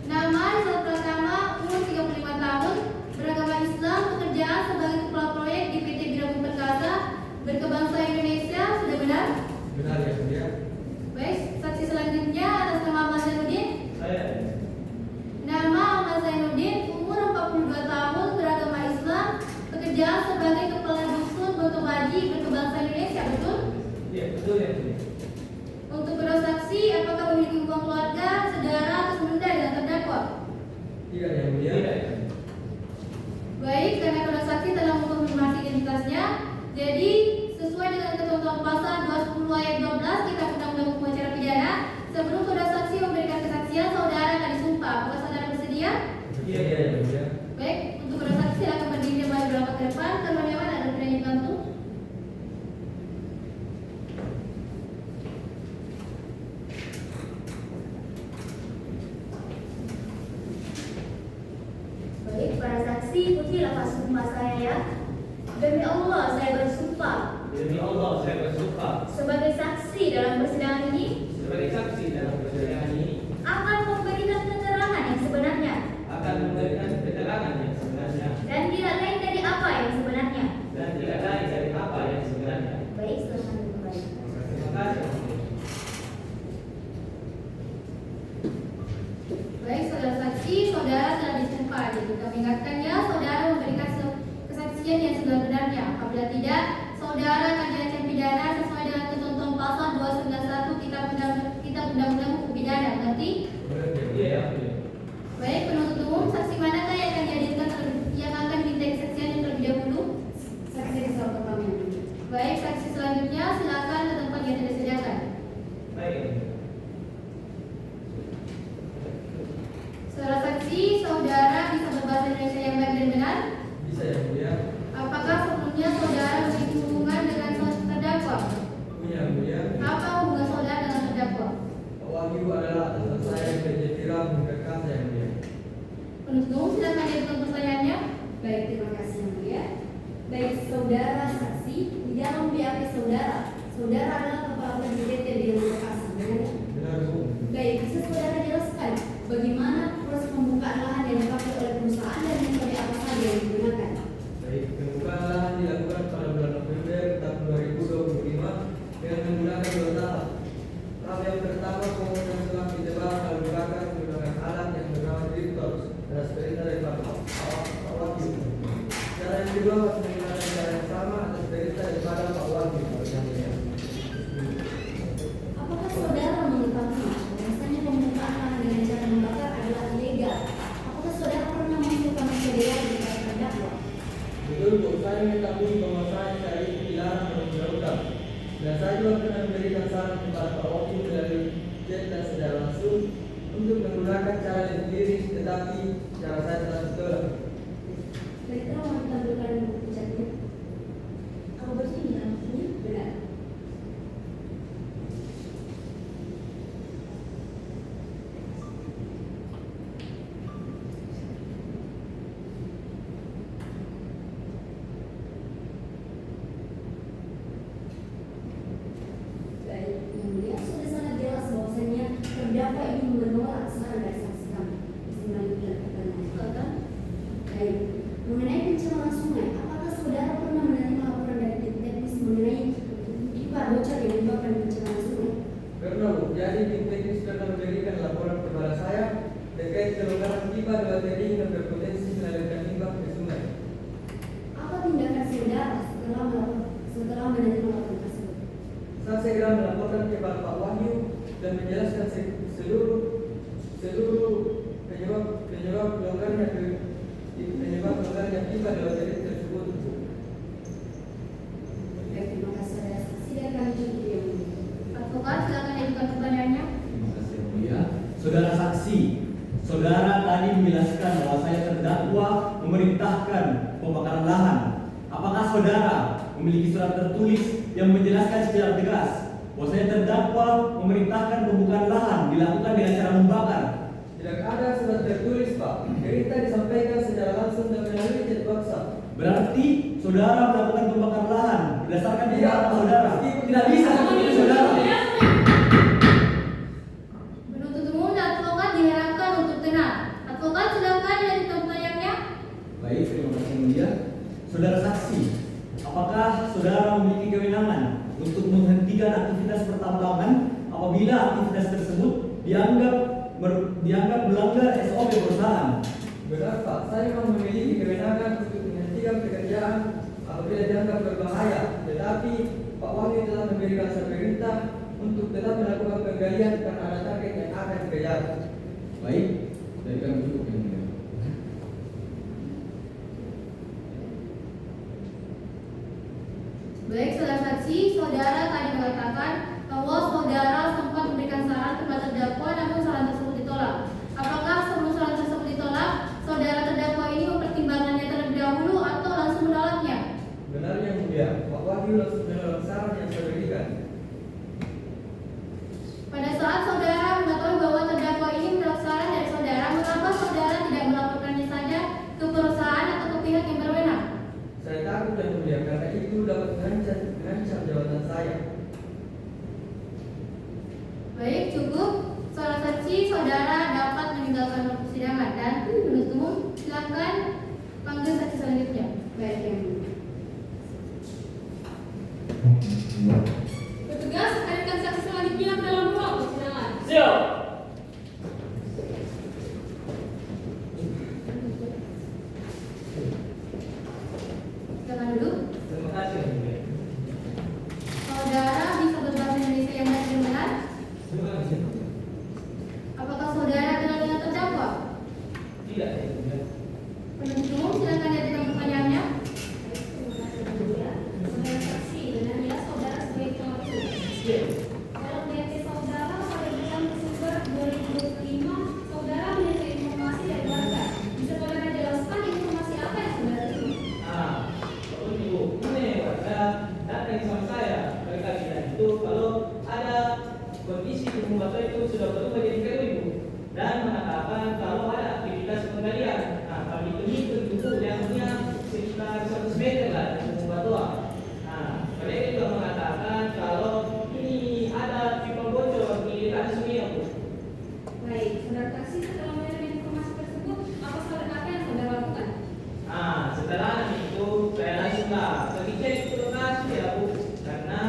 nama Rizal Pratama, umur 35 tahun, beragama Islam, pekerjaan sebagai kepala proyek di PT Biramu Perkasa, berkebangsaan Indonesia, sudah benar? Benar, Yang Mulia. Baik, saksi selanjutnya atas nama Ahmad Zainuddin. Nama Ahmad Zainuddin, umur 42 tahun, beragama Islam, pekerjaan sebagai kepala dusun Botobaji, berkebangsaan Indonesia, betul? Iya, betul, Yang Mulia. Untuk kedua saksi, apakah memiliki hubungan keluarga, saudara, atau sementara dengan terdakwa? Tidak, Yang Mulia. Baik, karena kedua saksi telah mengkonfirmasi identitasnya, jadi sesuai dengan ketentuan pasal 210 ayat 12 Kitab Undang-Undang Hukum Acara Pidana, sebelum kedua saksi memberikan kesaksian, saudara akan disumpah. Apakah saudara bersedia? Iya, Yang Mulia. Baik, untuk kedua saksi silakan berdiri dan maju berapa ke depan. Teman Dewan ada penyanyi bantu. Baik, para saksi, ikuti lafaz sumpah saya ya. Demi Allah, saya bersumpah Demi Allah saya bersumpah sebagai saksi dalam persidangan ini sebagai saksi dalam persidangan ini akan memberikan keterangan yang sebenarnya akan memberikan keterangan yang sebenarnya dan tidak lain dari apa yang sebenarnya. dan tidak lain dari apa yang sebenarnya. Baik, silakan kembali. Terima kasih. Baik, saudara saksi, saudara telah disumpah. Jadi kami ingatkan ya, saudara memberikan kesaksian yang sebenarnya. Apabila tidak, saudara akan diancam pidana sesuai dengan ketentuan pasal 291 Kitab Undang-Undang Hukum Pidana. Mengerti? Iya, Yang Mulia. Baik, penuntut umum, saksi manakah yang akan dihadirkan yang akan diminta kesaksian yang terlebih dahulu? Saksi Rizal Pratama. umum, silakan diajukan pertanyaannya. Baik, terima kasih Yang Mulia. Baik, saudara saksi, di dalam BAP saudara adalah kepala BPT di lokasi, benar? Benar, Bu. Baik, bisa saudara jelaskan bagaimana proses pembukaan lahan yang dipakai oleh perusahaan dan metode apa saja yang digunakan? Baik, pembukaan lahan dilakukan pada bulan November tahun 2025 dengan menggunakan 2 tahap. Tahap yang pertama, pemungutan surat ditebak lalu dibakar menggunakan alat yang bernama drifter atas perintah dari Pak Wakil. Cara yang kedua harus menggunakan cara yang sama atas perintah daripada Pak Wakil. Apakah saudara mengetahui bahwasanya pembukaan lahan dengan cara membakar adalah ilegal? Apakah saudara pernah mengajukan metode lain kepada terdakwa? Betul, Bu. Saya mengetahui bahwa saya secara itu dilarang oleh undang-undang. Dan saya juga pernah memberikan saran kepada Pak Wakil melalui chat dan secara langsung untuk menggunakan cara yang sendiri, tetapi cara saya telah ditolak. Baik, tolong ditampilkan buku catnya. Apa betul ini alasannya? Benar. Baik, Yang Mulia, sudah sangat jelas bahwasanya terdakwa ini menolak saran dari saksi kami. Bisa melanjutkan pertanyaan. Baik, mengenai pencemaran sungai, apakah saudara pernah menerima laporan dari tim teknis mengenai pipa bocor yang menyebabkan pencemaran sungai? Karena Bu, jadi tim teknis pernah memberikan laporan kepada saya terkait kelonggaran pipa di bakteri yang berpotensi melahirkan limbah ke sungai. Apa tindakan saudara setelah menerima laporan tersebut? Saya segera melaporkan kepada Pak Wahyu dan menjelaskan seluruh penyebab kelonggarannya pipa di bakteri tersebut. Baik, terima kasih saudara saksi dan kami cukup Yang Mulia. Advokat, silakan diajukan pertanyaannya. Terima kasih Yang Mulia. Saudara saksi, saudara tadi menjelaskan bahwa saya terdakwa memerintahkan pembakaran lahan. Apakah saudara memiliki surat tertulis yang menjelaskan secara tegas bahwa saya terdakwa memerintahkan pembukaan lahan dilakukan dengan cara membakar? Tidak ada surat tertulis, Pak. Berita disampaikan secara langsung dan melalui chat WhatsApp. Berarti saudara melakukan pembakaran lahan berdasarkan Tidak, tindakan saudara. Tidak bisa seperti itu, saudara. Penuntut umum dan advokat diharapkan untuk tenang. Advokat, silakan diajukan pertanyaannya. Baik, terima kasih Yang Mulia. Saudara saksi, apakah saudara memiliki kewenangan untuk menghentikan aktivitas pertambangan apabila aktivitas tersebut dianggap melanggar SOP perusahaan? Benar, Pak. Saya memang memiliki kewenangan untuk menghentikan pekerjaan apabila dianggap berbahaya. Tetapi Pak Wahyu telah memberikan saya perintah untuk tetap melakukan penggalian karena ada target yang akan dikejar. Baik, dari kami cukup Yang Mulia. Baik, saudara saksi, saudara tadi mengatakan bahwa saudara sempat memberikan saran kepada terdakwa namun saran tersebut ditolak. Apakah sebelum saran tersebut ditolak, saudara terdakwa ini mempertimbangkannya terlebih dahulu atau langsung menolaknya? Benar Yang Mulia, Pak Wahyu langsung menolak saran yang saya berikan. Pada saat saudara mengetahui bahwa terdakwa ini menolak saran dari saudara, mengapa saudara tidak melaporkannya saja ke perusahaan atau ke pihak yang berwenang? Saya takut Yang Mulia karena itu dapat mengancam jabatan saya. Baik, cukup. Saudara saksi, saudara dapat meninggalkan ruang persidangan dan penuntut umum silakan panggil saksi selanjutnya. Baik, Yang Mulia. Petugas, hadirkan saksi selanjutnya ke dalam ruang persidangan. Siap. Silakan duduk. Terima kasih Yang Mulia. Saudara bisa berbahasa Indonesia yang baik dan benar? Terima kasih. Apakah saudara kenal dengan terdakwa? Tidak Yang Mulia. Penuntut umum silakan diajukan pertanyaannya. Terima kasih Yang Mulia. Saudara saksi, benarnya saudara sebagai pelaku. Dalam BAP saudara pada bulan Desember 2025, saudara menerima informasi dari warga. Bisa saudara jelaskan informasi apa yang saudara terima? Ibu, ini warga datang sama saya. Mereka bilang itu kalau ada kondisi di rumah saya itu sudah berubah jadi kayu, Ibu. dan mengatakan kalau ada aktivitas penggalian. Nah, kalau dihitung itu yang punya sekitar 100 meter lah dari Sumur Batuang. Nah, mereka juga mengatakan kalau ini ada pipa bocor di dekat sungai Bu. Baik, saudara saksi setelah menerima informasi tersebut, apa yang saudara lakukan? Nah, setelah itu saya langsunglah pergi cek ke lokasi ya Bu, karena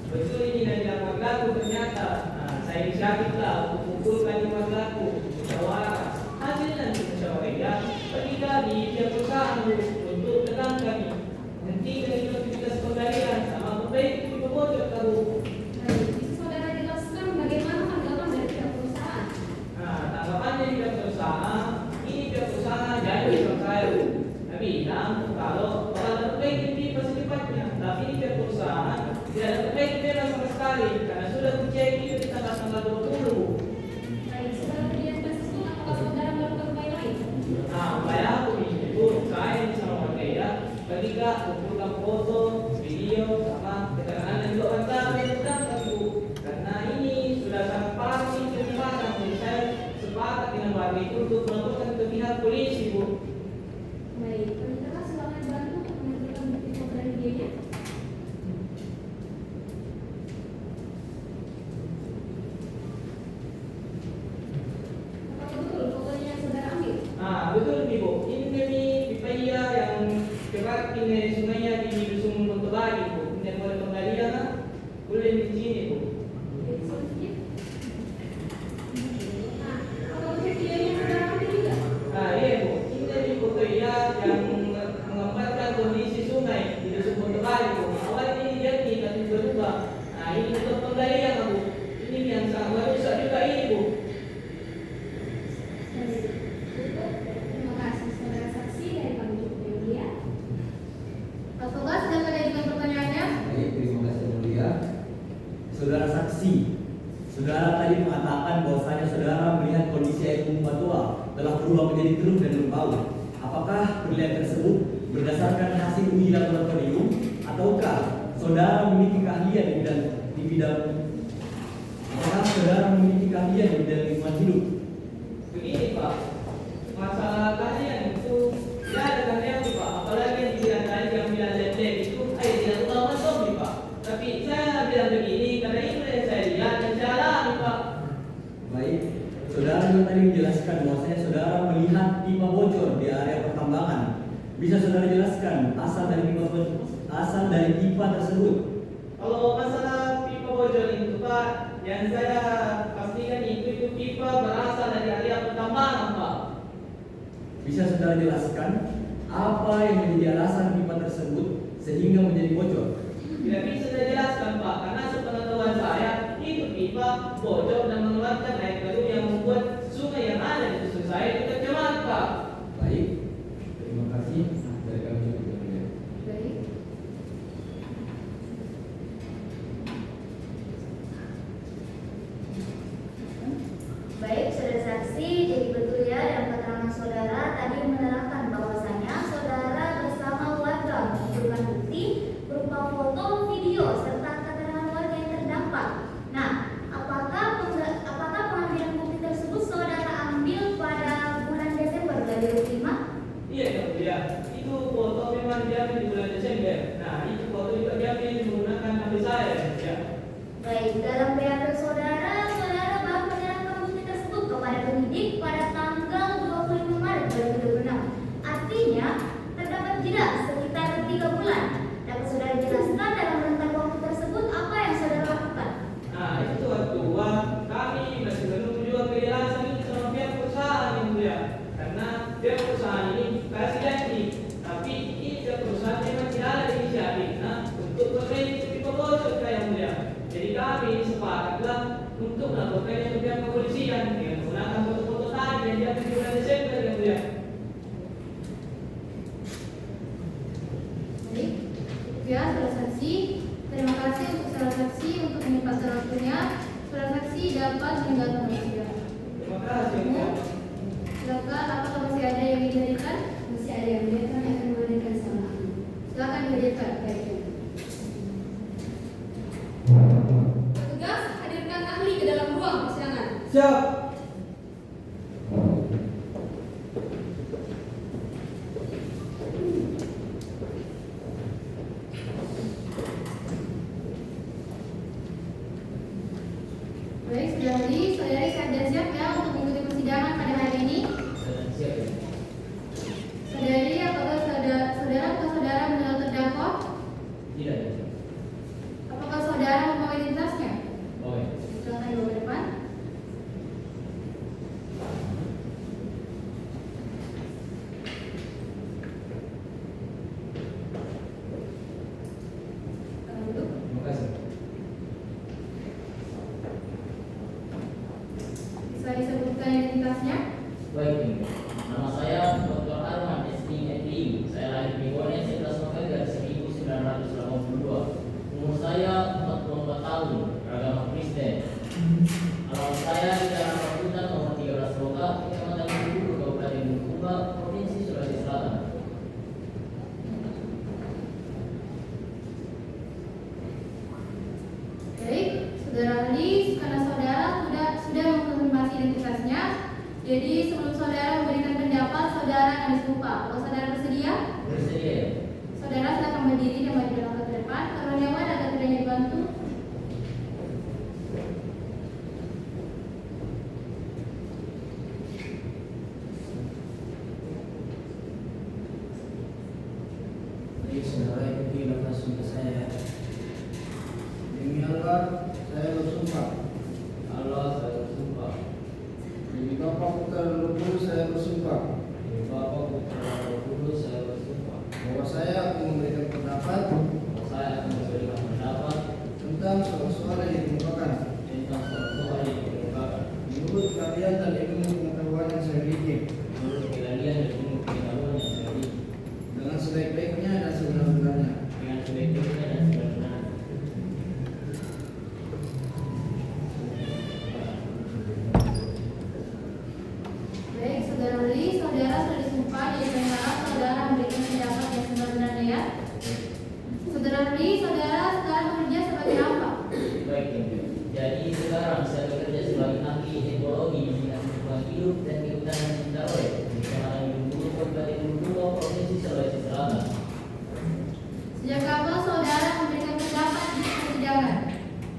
betul ini dari keluargaku ternyata. Nah, saya inisiatiflah untuk kumpulkan keluargaku, musyawarah. Hasilnya nanti musyawarah ya, ketika di pihak perusahaan Bu, untuk tenang kami, hentikan itu aktivitas penggalian sama memperbaiki pipa bocor Bu. Baik, bisa saudara jelaskan bagaimana tanggapan dari pihak perusahaan? Nah, tanggapannya di pihak perusahaan, ini pihak perusahaan janji sama saya Bu. Saya bilang kalau bakal perbaiki pipa secepatnya, tapi ini pihak perusahaan tidak ada perbaiki pipa sama sekali karena sudah dicek itu di tanggal 20 Bu. Baik, setelah kejadian tersebut, apakah saudara melakukan upaya lain? Nah, upaya aku ini Bu, saya sama warga ya, ketika kumpulkan foto, video, sama keterangan dan juga wartawan tentang Bu. Karena ini sudah sangat pasti penyimpangan, jadi saya sepakat dengan warga itu untuk melaporkan ke pihak polisi Bu. Baik, saudara silakan bantu untuk menentukan bukti foto dan videonya. Apakah betul fotonya yang saudara ambil? Nah, betul nih Bu, ini demi pipaya yang kerak ini sungainya di Dusun Montobagi Bu. Ini mulai penggalian, boleh di sini Bu. Baik, selanjutnya. Nah, apakah betul videonya yang saudara ambil juga? Nah, iya Bu, ini dari foto ya yang menggambarkan kondisi sungai di Dusun Montobagi Bu. Awalnya ini jadi tapi berubah. Nah, ini untuk penggalian Bu. Ini yang sangat rusak juga ini Bu. Terima kasih saudara saksi dari kami cukup yang mulia. Pak Togas, silakan diajukan pertanyaannya. Baik, terima kasih yang mulia. Saudara saksi, saudara tadi mengatakan bahwasanya saudara melihat kondisi air Sumur Batuang telah berubah menjadi keruh dan berbau. Apakah penilaian tersebut berdasarkan hasil uji laboratorium ataukah saudara memiliki keahlian di bidang lingkungan hidup? Begini Pak, masalah kalian itu ya ada kalian tuh Pak, apalagi yang dibilang tadi yang bilang led itu, tidak tahu masuk nih Pak. Tapi saya bilang begini karena itu yang saya lihat dan saya alami Pak. Baik, saudara juga tadi menjelaskan bahwasanya saudara melihat pipa bocor di area pertambangan. Bisa saudara jelaskan asal dari pipa tersebut? Kalau masalah pipa bocor itu Pak, yang saya pastikan itu pipa berasal dari area pertambangan Pak. Bisa saudara jelaskan apa yang menjadi alasan pipa tersebut sehingga menjadi bocor? Tidak bisa saya jelaskan Pak, karena sepengetahuan saya itu pipa bocor dan mengeluarkan air keruh yang membuat sungai yang ada di dusun saya itu tercemar Pak. Baik, terima kasih dari kami cukup yang mulia. Baik. Baik, saudara saksi, jadi betul ya dan keterangan saudara tadi menerangkan bahwasanya saudara bersama warga mengumpulkan bukti berupa foto, video serta keterangan warga yang terdampak. Nah, apakah pengambilan bukti tersebut saudara ambil pada bulan Desember 2005? Iya ya, itu foto memang diambil di bulan Desember. Nah, itu foto juga diambil menggunakan HP saya ya. Baik, dalam BAP saudara baru menyerahkan bukti tersebut kepada penyidik pada tanggal 25 Maret 2026. Artinya, terdapat jeda sekitar 3 bulan. Dapat saudara jelaskan dalam rentang waktu tersebut apa yang saudara lakukan? Nah, itu waktu kami masih menunggu juga kejelasan itu sama pihak perusahaan yang mulia. Karena pihak perusahaan ini kasih janji, tapi ini pihak perusahaan memang tidak ada inisiatif untuk memperbaiki pipa bocor yang mulia. Jadi kami sepakatlah untuk melakukan yang pihak kepolisian dengan menggunakan foto-foto tadi yang diambil di bulan Desember yang mulia. Baik. Ya, saudara saksi. Terima kasih untuk saudara saksi untuk menyempatkan waktunya. Saudara saksi dapat meninggalkan persidangan. Terima kasih. yang mulia. Silakan, apakah masih ada yang ingin dihadirkan? Masih ada yang dihadirkan yang akan menghadirkan sama. Silakan dihadirkan. Baiknya. Petugas, hadirkan ahli ke dalam ruang persidangan. Siap. Baik, saudari sudah siap ya untuk mengikuti persidangan pada hari ini? Sedang siap ya. Saudari, apakah saudara mengenal terdakwa? Tidak ya. Apakah saudara membawa identitasnya? Oke. Silakan dibawa ke depan. Duduk. Terima kasih. Bisa disebutkan identitasnya? Baik, nama saya Dr. Arman SDI. Saya lahir di Bone 11 November 1982. Umur saya 44 tahun, beragama Kristen. Alamat saya di Jalan Rambutan nomor 13 Loka, Kecamatan Bulu, Kabupaten Bulukumba, Provinsi Sulawesi Selatan. Baik, saudara ahli, karena saudara sudah mengkonfirmasi identitasnya, jadi sebelum saudara memberikan pendapat, saudara akan disumpah. Kalau saudara bersedia, Bersedia ya? saudara silakan berdiri dan maju ke depan. Karyawan agar tidaknya dibantu. Baik, saudara ikuti nafas sumpah saya. Demi Allah, saya bersumpah. Allah, saya bersumpah. Demi Bapa Putra dan Roh Kudus, saya bersumpah Demi Bapa, Putra, dan Roh Kudus, saya bersumpah. bahwa saya akan memberikan pendapat Bahwa saya akan memberikan pendapat tentang soal-soal yang dikemukakan tentang soal yang dikemukakan menurut kalian dan ilmu pengetahuan yang saya miliki, menurut keahlian dan ilmu pengetahuan yang saya miliki, dengan sebaik-baiknya dan sebenar-benarnya. dengan sebaik-baiknya dan sebenar-benarnya. Baik, saudara ahli, saudara sudah disumpah, jadi berharap saudara memberikan pendapat yang sebenar-benarnya ya. Saudara ahli, saudara sekarang bekerja sebagai apa? Baik, jadi sekarang saya bekerja sebagai ahli ekologi di bidang lingkungan hidup dan kehutanan Citaroy, di Kecamatan Bulu, Kabupaten Bulu, Provinsi Sulawesi Selatan. Sejak kapan saudara memberikan pendapat di persidangan?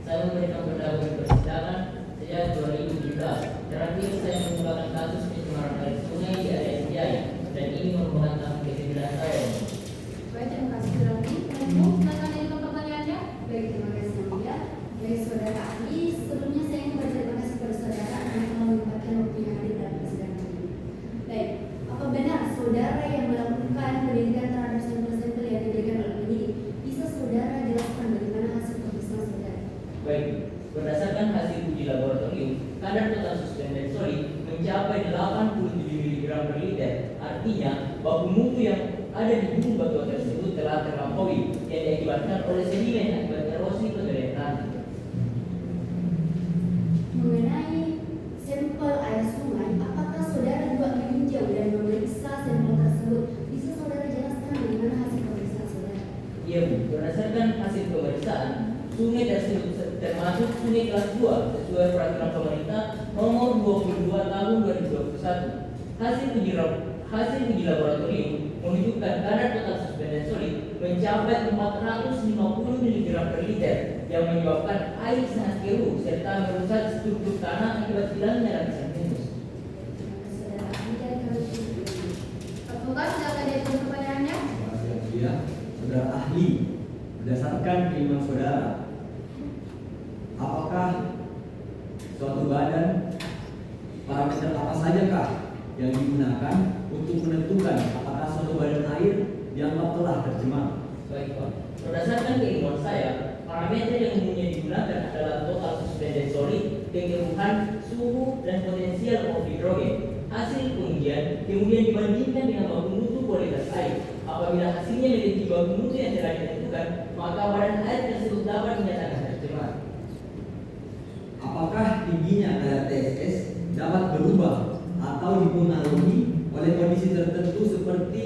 Saya memberikan pendapat di persidangan sejak 2017. Terakhir saya mengungkapkan kasus pencemaran air sungai di area Sejaya, dan ini merupakan tahun ke-9 saya. Baik, terima kasih saudara ahli. Ibu, silakan lanjutkan pertanyaannya. Baik, terima kasih Nadia. Baik, saudara ahli, sebelumnya saya ingin berterima kasih kepada saudara karena telah menyempatkan waktunya hadir dalam persidangan ini. Baik, apa benar saudara yang melakukan penelitian terhadap sampel-sampel yang diberikan oleh penyidik? Bisa saudara jelaskan bagaimana hasil pemeriksaan saudara? Baik, berdasarkan hasil uji laboratorium, kadar total suspended solid mencapai 87 mg per liter. Artinya, baku mutu yang ada di gunung batuan tersebut telah terlampaui yang diakibatkan oleh sedimen akibat erosi pegadaian tanah. Mengenai sampel air sungai, apakah saudara juga meninjau dan memeriksa sampel tersebut? Bisa saudara jelaskan bagaimana hasil pemeriksaan saudara? Iya Bu, berdasarkan hasil pemeriksaan, sungai tersebut termasuk sungai kelas 2 sesuai peraturan pemerintah nomor 22 tahun 2021. Hasil uji laboratorium menunjukkan kadar total suspended solid mencapai 450 mg per liter yang menyebabkan air sangat keruh serta merusak struktur tanah akibat hilangnya lapisan humus. Terima kasih saudara ahli dari kami. Advokat, silakan diajukan pertanyaannya. Terima kasih Nadia. Saudara ahli, berdasarkan keilmuan saudara, apakah suatu badan parameter apa saja kah yang digunakan untuk menentukan apakah suatu badan air dianggap telah tercemar? Baik Pak, berdasarkan keilmuan saya, parameter yang umumnya digunakan adalah total suspended solid, kekeruhan, suhu, dan potensial of hidrogen. Hasil pengujian kemudian dibandingkan dengan baku mutu kualitas air. Apabila hasilnya memiliki baku mutu yang telah ditentukan, maka badan air tersebut dapat dinyatakan tercemar. Apakah tingginya kadar TSS dapat berubah atau dipengaruhi oleh kondisi tertentu seperti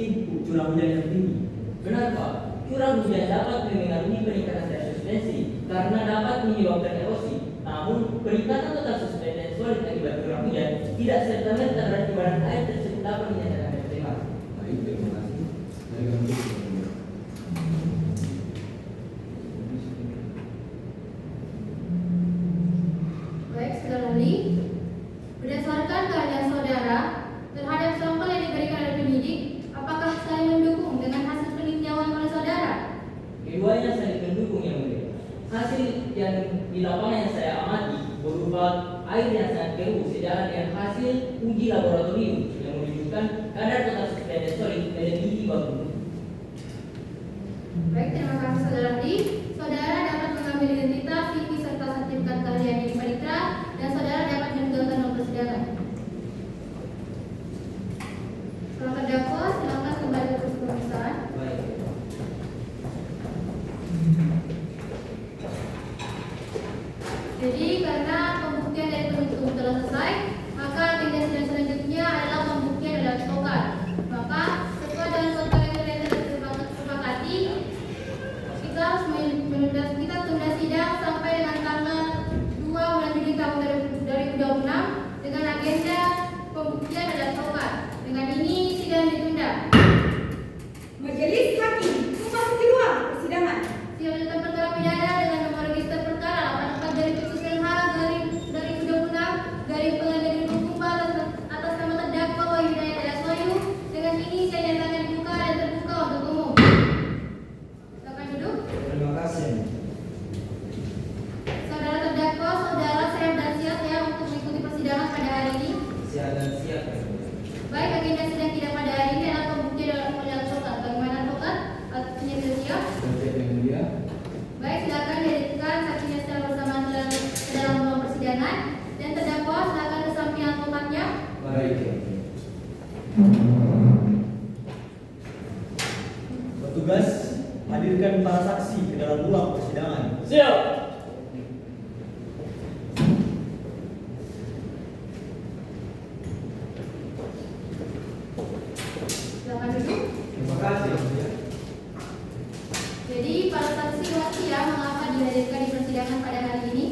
curah hujan yang tinggi? Benar Pak, curah hujan dapat mempengaruhi peningkatan kadar suspensi karena dapat menyebabkan erosi. Namun, peningkatan total suspended solid akibat curah hujan tidak serta-merta berarti badan air tersebut dapat dinyatakan tercemar. Baik, terima kasih. Dari kami. Baik, kembali. Berdasarkan keadaan saudara terhadap sampel yang diberikan oleh penyidik, apakah saling mendukung dengan hasil peninjauan oleh saudara? Keduanya saling mendukung yang mulia. Hasil yang di lapangan yang saya amati berupa air yang sangat keruh sejalan dengan hasil uji laboratorium yang menunjukkan kadar total substansi solid dan gizi baku. Baik, terima kasih saudara Andi. Saudara dapat mengambil identitas, CV serta sertifikat keahlian yang diperiksa dan saudara dapat meninggalkan ruang persidangan. Kalau terdakwa, silakan kembali ke kursi pemeriksaan. Baik. Jadi karena pembuktian dari penuntut telah selesai, maka agenda sidang selanjutnya adalah pembuktian dalam stokan. Maka sesuai dengan stokan yang telah disepakati, kita tunda sidang sampai dengan tanggal 2 bulan Juni tahun 2026 dengan agenda pembuktian dalam stokan. Dengan ini sidang ditunda. Majelis Hakim memasuki ruang persidangan. Sidang lanjutan perkara pidana dengan nomor register perkara 84 dari Khusus LH garing 2026 garing Pengadilan Negeri Kumbar atas nama terdakwa Wahyu Hidayat alias Wahyu. Dengan ini saya nyatakan dibuka dan terbuka untuk umum. Silakan duduk. Terima kasih. Saudara terdakwa, saudara siap dan siap ya untuk mengikuti persidangan pada hari ini. Siap dan siap. Baik, agenda sidang tidak pada hari ini adalah pembuktian dalam pemilihan advokat. Bagaimana advokat? Artinya sudah siap? Yang mulia. Baik, silakan dihadirkan saksinya secara bersamaan ke dalam ruang persidangan dan terdakwa silakan ke samping advokatnya. Baik. Petugas, hadirkan para saksi ke dalam ruang persidangan. Siap. Silakan duduk. Terima kasih yang mulia. Jadi para saksi waktu ya mengapa dihadirkan di persidangan pada hari ini?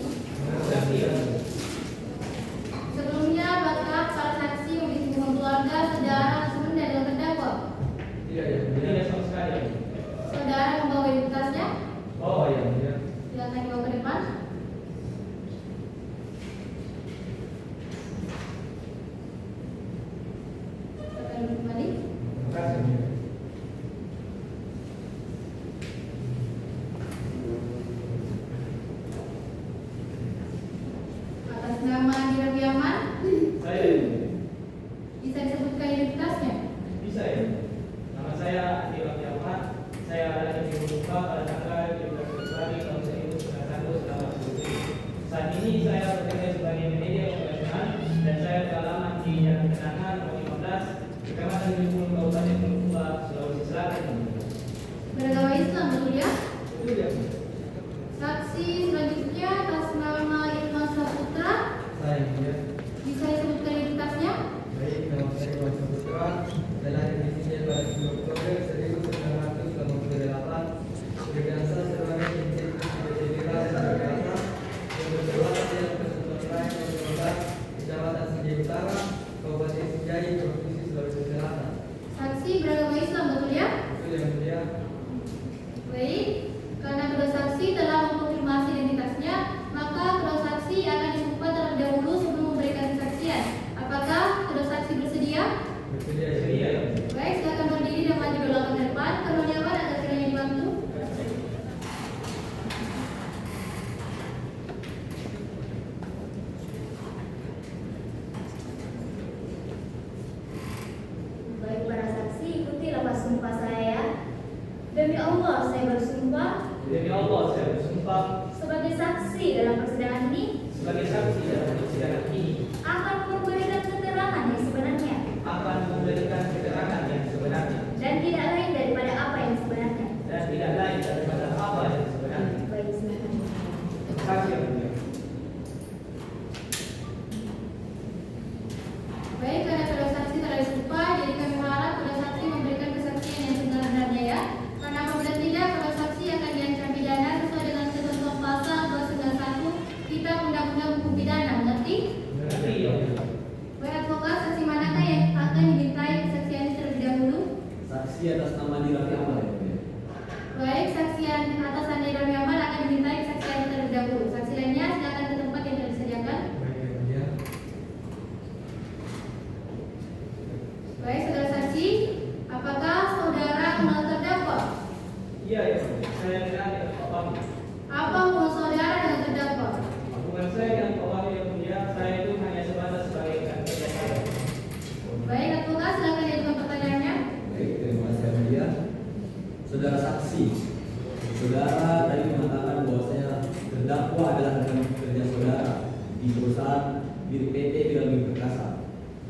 Sebelumnya, apakah para saksi memiliki hubungan keluarga, saudara, teman dan dengan terdakwa? Iya yang mulia. Tidak sama sekali. Saudara membawa identitasnya? Oh yang mulia. Silakan dibawa ke depan. Silakan duduk kembali. Terima kasih yang mulia. Atas nama Andi Rabiaman, Saya yang mulia. bisa disebutkan identitasnya? Bisa ya. Nama saya Andi Ahmad. Saya lahir di Muka pada tanggal 17 Februari tahun 1987. Saat ini saya bekerja sebagai manajer operasional dan saya telah lama di Jalan Kenangan nomor 15 di Kecamatan Bengkulu, Kabupaten Bengkulu, Sulawesi Selatan. Beragama Islam betul ya? Itu yang mulia. Saksi selanjutnya atas nama Irma Saputra, Saya yang mulia. bisa disebutkan identitasnya? Baik, nama saya Iwan Saputra. Saya lahir di sini pada 10 Oktober 1988. Berbiasa sebagai intensif identitas dan biasa yang berkeluarga di Persatuan Rakyat Indonesia, Kecamatan Sinjai Utara, Kabupaten Sinjai, Provinsi Sulawesi Selatan. Saksi beragama Islam betul ya? Itu yang mulia. Baik, karena kedua saksi telah mengkonfirmasi identitasnya,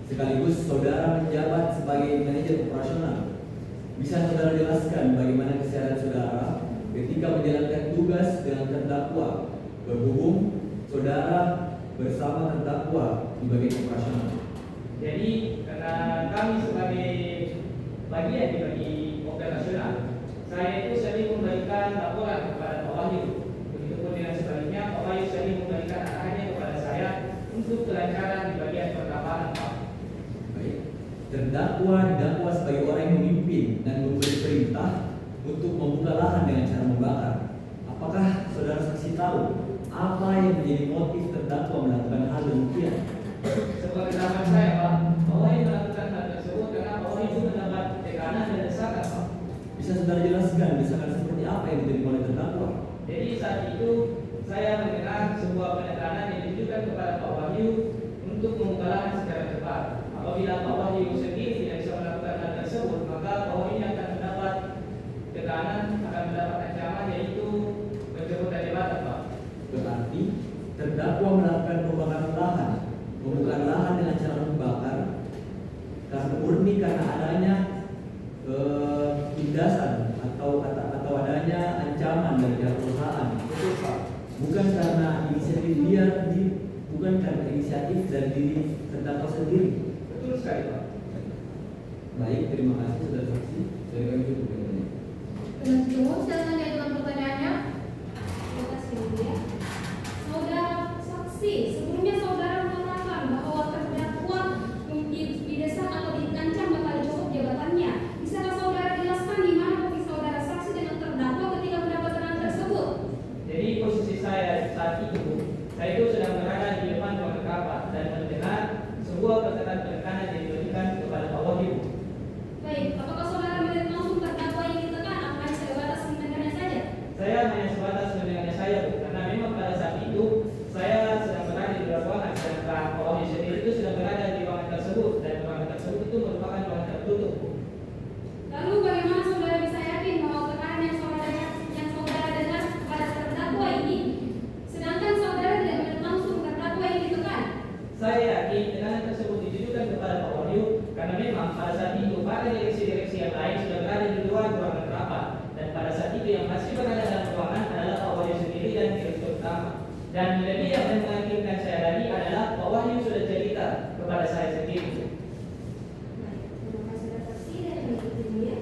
sekaligus saudara menjabat sebagai manajer operasional. Bisa saudara jelaskan bagaimana keseharian saudara ketika menjalankan tugas dengan terdakwa berhubung saudara bersama terdakwa di bagian operasional? Jadi karena kami sebagai bagian di bagi operasional, saya itu sering memberikan laporan kepada Pak Wahyu. Begitupun dengan sebaliknya, Pak Wahyu sering memberikan arahannya kepada saya untuk kelancaran di bagian perkapalan, Pak. Baik. Terdakwa didakwa sebagai orang yang memimpin dan memberi perintah untuk membuka lahan dengan cara membakar. Apakah saudara saksi tahu apa yang menjadi motif terdakwa melakukan hal demikian? Sepengetahuan saya, Pak, Pak Wahyu melakukan hal tersebut karena Pak Wahyu itu mendapat tekanan dan desakan, Pak. Bisa saudara jelaskan desakan seperti apa yang diterima oleh terdakwa? Jadi saat itu saya mendengar sebuah penekanan yang ditujukan kepada Pak Wahyu untuk membuka lahan secara cepat. Apabila Pak Wahyu sendiri tidak bisa melakukan hal tersebut, maka Pak Wahyu akan mendapat tekanan, akan mendapat ancaman, yaitu pencabutan jabatan, Pak. Berarti terdakwa melakukan pembakaran lahan, pembukaan lahan dengan cara membakar karena murni karena adanya tindasan atau adanya ancaman dari pihak perusahaan. Betul, Pak. Bukan karena inisiatif bukan karena inisiatif dari diri terdakwa sendiri. Betul sekali, Pak. Baik, terima kasih saudara saksi. Dari kami cukup ini. Penuntut umum silakan diajukan pertanyaannya. Terima kasih, Mulia. Saudara saksi, sebelumnya saudara mengatakan bahwa terdakwa didesak atau diancam bakal dicopot jabatannya. Bisakah saudara jelaskan di mana posisi saudara saksi dengan terdakwa ketika mendapatkan hal tersebut? Jadi posisi saya saat itu, saya itu sedang berada di depan ruang rapat dan mendengar sebuah penekanan yang diberikan kepada Pak Wahyu. Baik, apakah saudara melihat langsung terdakwa yang ditekan atau hanya sebatas mendengarnya saja? Saya hanya sebatas mendengarnya saya, Bu, karena memang pada saat itu saya sedang berada di dalam ruangan, sedangkan Pak Wahyu sendiri itu sedang berada di ruangan tersebut, dan ruangan tersebut itu merupakan ruangan tertutup, Bu. Lalu bagaimana saudara bisa yakin bahwa tekanan yang saudara dengar pada terdakwa ini, sedangkan saudara tidak melihat langsung terdakwa yang ditekan? Saya yakin tekanan tersebut ditujukan kepada Pak Wahyu karena memang pada saat itu para direksi-direksi yang lain sudah berada di luar ruangan rapat, dan pada saat itu yang masih berada dalam ruangan adalah Pak Wahyu sendiri dan direktur utama. Dan lebih yang mengagetkan saya lagi adalah Pak Wahyu sudah cerita kepada saya sendiri. Baik, terima kasih saudara saksi dari berikut ini ya.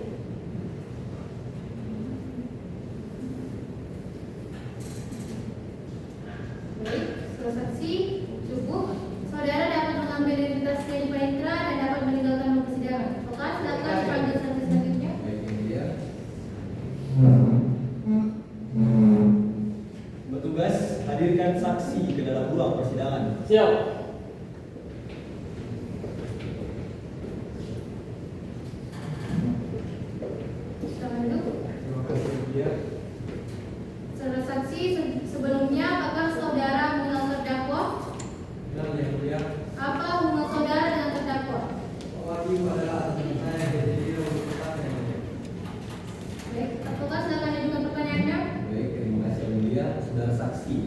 Baik, saudara saksi cukup. Saudara dapat mengambil identitas dari panitera dan dapat meninggalkan ruang persidangan. Oke, silakan dipanggil saksi selanjutnya. Baik, ini dia. Petugas, hadirkan saksi ke dalam ruang persidangan. Siap. Silakan duduk. Terima kasih, Mulia. Saudara saksi, sebelumnya apakah saudara mengenal terdakwa? Bilang yang Mulia, Apa hubungan saudara dengan terdakwa? Pak Wahyu adalah teman saya, jadi dia merupakan yang Mulia. Baik, apakah silakan diajukan pertanyaannya? Baik, terima kasih yang mulia. Saudara saksi,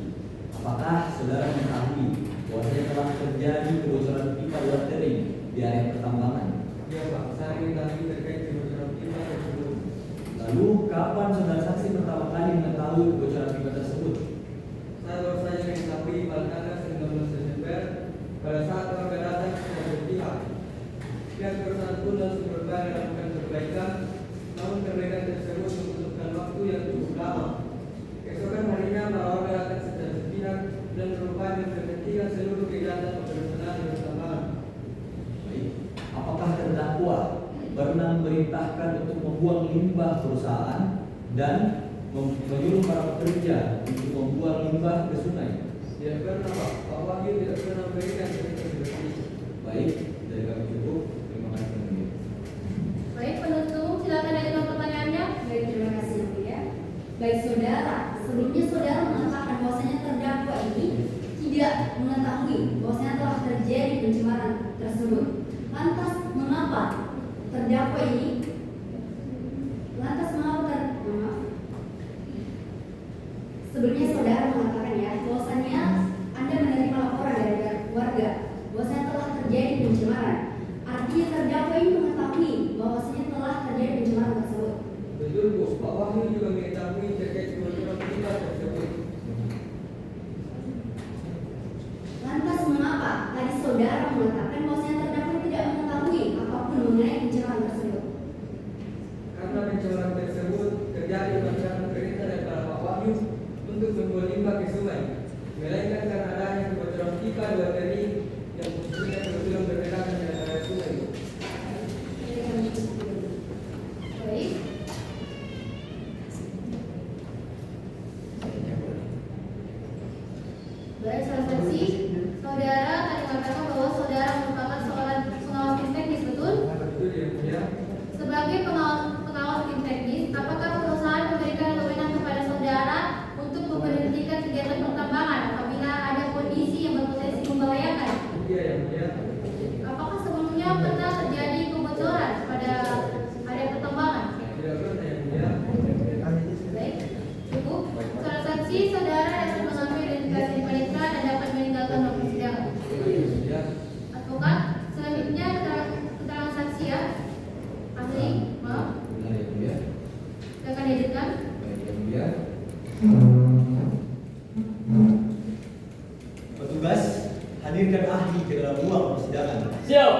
apakah saudara mengetahui bahwasanya telah terjadi kebocoran pipa watering di area pertambangan? Iya, Pak, saya ingin tadi terkait kebocoran pipa tersebut. Lalu kapan saudara saksi pertama kali mengetahui kebocoran pipa tersebut? Saya baru saja mengetahui pada tanggal 19 Desember pada saat warga datang sudah berpihak. Pihak perusahaan pun langsung berupaya melakukan perbaikan, namun perbaikan tersebut membutuhkan waktu yang cukup lama. Keesokan harinya para warga datang secara sepihak dan berupaya memberhentikan seluruh kegiatan operasional di pertambangan. Baik, apakah terdakwa pernah memerintahkan untuk membuang limbah perusahaan dan menyuruh para pekerja untuk membuang limbah ke sungai? Tidak pernah, Pak. Pak Wahyu tidak pernah memberikan perintah seperti itu. Baik, dari kami cukup. Terima kasih yang mulia. Baik, penuntut umum silakan diajukan pertanyaannya. Baik, terima kasih ya. Baik saudara, sebelumnya saudara mengatakan bahwasanya terdakwa ini tidak mengetahui bahwasanya telah terjadi pencemaran tersebut. Lantas mengapa terdakwa ini? Sebelumnya saudara mengatakan ya bahwasanya Anda menerima laporan dari warga bahwasanya telah terjadi pencemaran. Lantas mengapa tadi saudara mengatakan bahwasanya terdakwa tidak mengetahui apapun mengenai pencerahan tersebut? Karena pencemaran tersebut terjadi berdasarkan perintah dari Pak Wahyu untuk membuang limbah ke sungai, melainkan karena adanya kebocoran pipa di bakteri yang posisinya kebetulan berdekatan dengan area sungai. Baik. Baik, salah saksi, saudara tadi mengatakan bahwa saudara merupakan seorang pengawas tim teknis, betul? Betul ya, mulia. Sebagai pengawas tim teknis, apakah perusahaan memberikan wewenang kepada saudara untuk memberhentikan kegiatan pertambangan apabila ada kondisi yang berpotensi membahayakan? Iya ya, mulia. Apakah sebelumnya pernah terjadi kebocoran pada area pertambangan? Tidak pernah ya, mulia. Baik, cukup. Salah saksi, saudara dapat mengambil identifikasi panitra dan dapat meninggalkan ruang persidangan. Betul ya, mulia. Advokat, selanjutnya keterangan saksi ya. Ahli, maaf, Benar ya mulia. silakan dihadirkan. Baik ya mulia. Petugas, hadirkan ahli ke dalam ruang persidangan. Siap.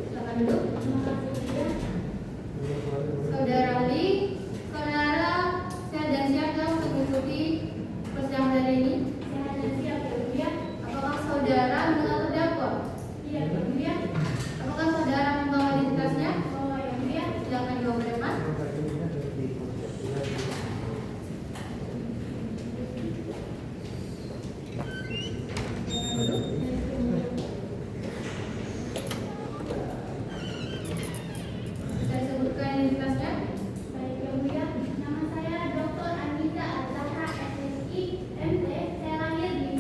Silakan duduk. Saudara ahli, saudara sehat dan siap untuk mengikuti persidangan hari ini? Sehat dan siap ya mulia. Apakah saudara mengenal terdakwa? Iya ya mulia. Apakah saudara membawa identitasnya? Oh ya mulia. Silakan dibawa ke depan. Bisa disebutkan identitasnya? Baik ya mulia. Nama saya Dr. Anita Al-Zahra SSI MT. Saya lahir di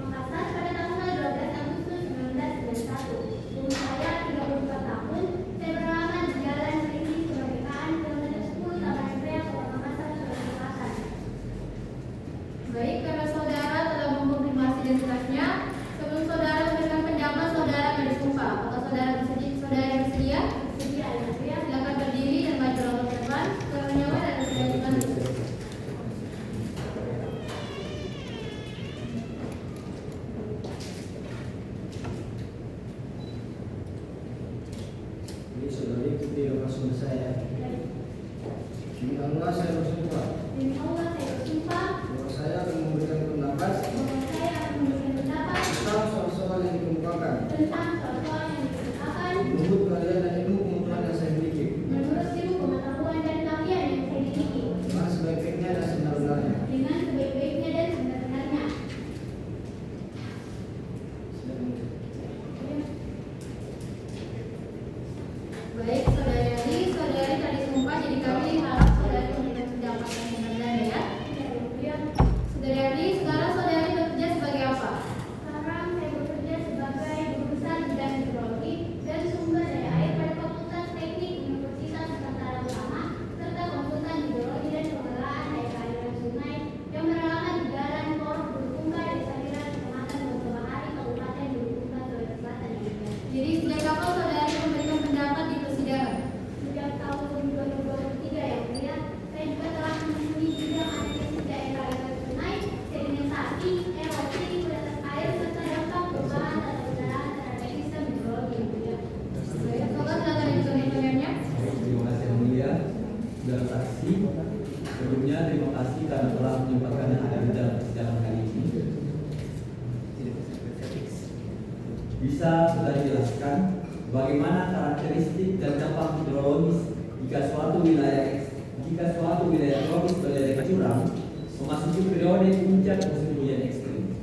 Makassar pada tanggal 12 Agustus 1991. Umur saya 34 tahun. Saya beralamat di Jalan Perintis Kemerdekaan kilometer 10 Taman Imperial Kota Makassar, Sulawesi Selatan. Baik, karena saudara telah mengkonfirmasi identitasnya, sebelum saudara memberikan pendapat, saudara akan disumpah. Apakah saudara bersedia? Sedia ya mulia. Silakan berdiri dan maju ke depan. Suara nyawa dan bersedia. Ini saudara ikuti lokasi saya. Demi Allah saya bersumpah Demi Allah saya bersumpah bahwa saya akan memberikan pendapat bahwa saya akan memberikan pendapat tentang soal-soal yang dikemukakan tentang soal-soal yang dikemukakan menurut keahlian dan ilmu pengetahuan yang saya miliki, menurut ilmu pengetahuan dan keahlian yang saya miliki dengan sebaik-baiknya dan sebenar-benarnya. dengan sebaik-baiknya dan sebenar-benarnya. Baik, saudari Ali, saudari tadi sumpah, jadi kami harap saudari memberikan pendapat yang benar ya. Saudari Ali, sekarang saudari bekerja sebagai apa? Sekarang saya bekerja sebagai guru besar bidang hidrologi dan sumber daya air pada Fakultas Teknik Universitas Nusantara Utama serta konsultan hidrologi dan pengelolaan air aliran sungai yang beralamat di Jalan Korup Bulukumba, Desa Lirat, Kecamatan Bogor-Bahari, Kabupaten Bulukumba, Sulawesi Selatan. Jadi sejak kapan saudari memberikan pendapat di persidangan? Sejak tahun 2023 ya mulia, saya juga telah memenuhi bidang analisis daerah aliran sungai, sedimentasi, erosi, kualitas air serta dampak perubahan tata kelolaan terhadap sistem hidrologi ya mulia. Baik, semoga silakan dilanjutkan pertanyaannya. Terima kasih yang mulia. Saudara saksi, sebelumnya terima kasih karena telah menyempatkan hadir dalam persidangan kali ini. Bisa saudara jelaskan bagaimana karakteristik dan dampak hidrologis jika suatu wilayah tropis berdaerah curam memasuki periode puncak musim hujan ekstrim?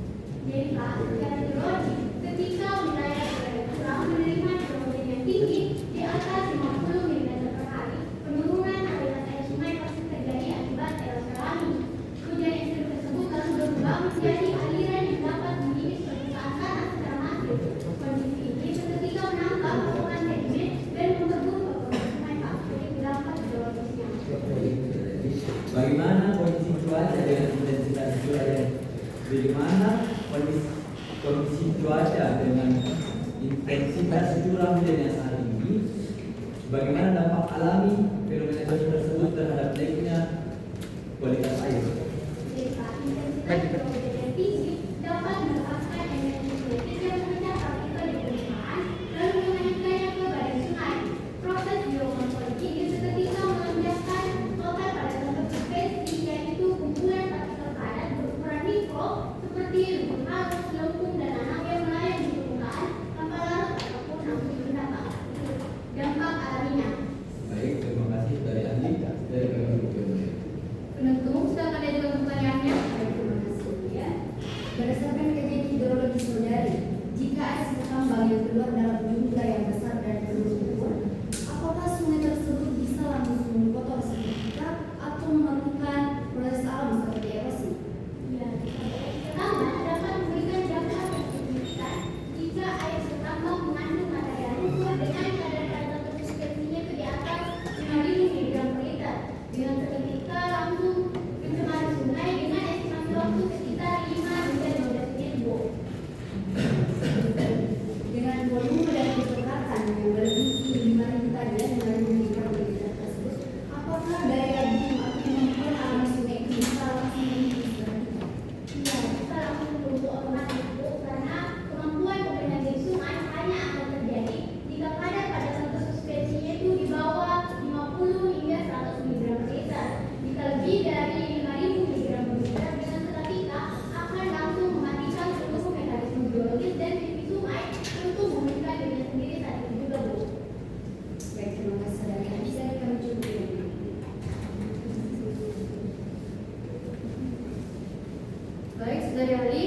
Jadi Pak, secara hidrologi, ketika wilayah berada curang menerima curah hujan yang tinggi di atas 50 mm per hari, penurunan aliran air sungai pasti terjadi akibat erosi alami. Hujan ekstrim tersebut lalu berubah menjadi aliran yang dapat mengikis permukaan tanah secara masif. Kondisi ini seketika menambah potongan sedimen dan membeku permukaan sungai Pak. Jadi dampak hidrologisnya. Bagaimana kondisi cuaca dengan intensitas curah yang bagaimana kondisi cuaca dengan intensitas curah hujan yang saat ini? Bagaimana dampak alami fenomena tersebut hasil tambang yang keluar dalam jumlah yang besar dan berukur, apakah sungai tersebut bisa langsung kotor seketika atau memerlukan proses alam seperti erosi? Ya, pertama dapat memberikan dampak yang signifikan jika air bertambah mengandung material lumpur dengan kadar tertentu spesiesnya itu di atas 5.000 mg per liter. Dengan seketika langsung mencemari sungai dengan estimasi waktu sekitar 5 hingga 15 menit, Bu. Dengan volume dan kecepatan yang melebihi 5.000 tadi dan 5.000 mg per liter tersebut, apakah daya dukung atau kemampuan alam sungai itu bisa langsung meningkat? Ya, bisa langsung berubah otomatis, Bu, karena kemampuan pembenahan sungai hanya akan terjadi jika kadar pada satu spesiesnya itu di bawah 50 hingga 100 mg per liter. Jika lebih dari 5.000 mg per liter, dengan seketika akan langsung mematikan seluruh mekanisme biologis dan pipi sungai untuk memulihkan dirinya sendiri saat itu juga, Bu. Baik, terima kasih saudara. Bisa kami cukup. Baik, saudara ahli,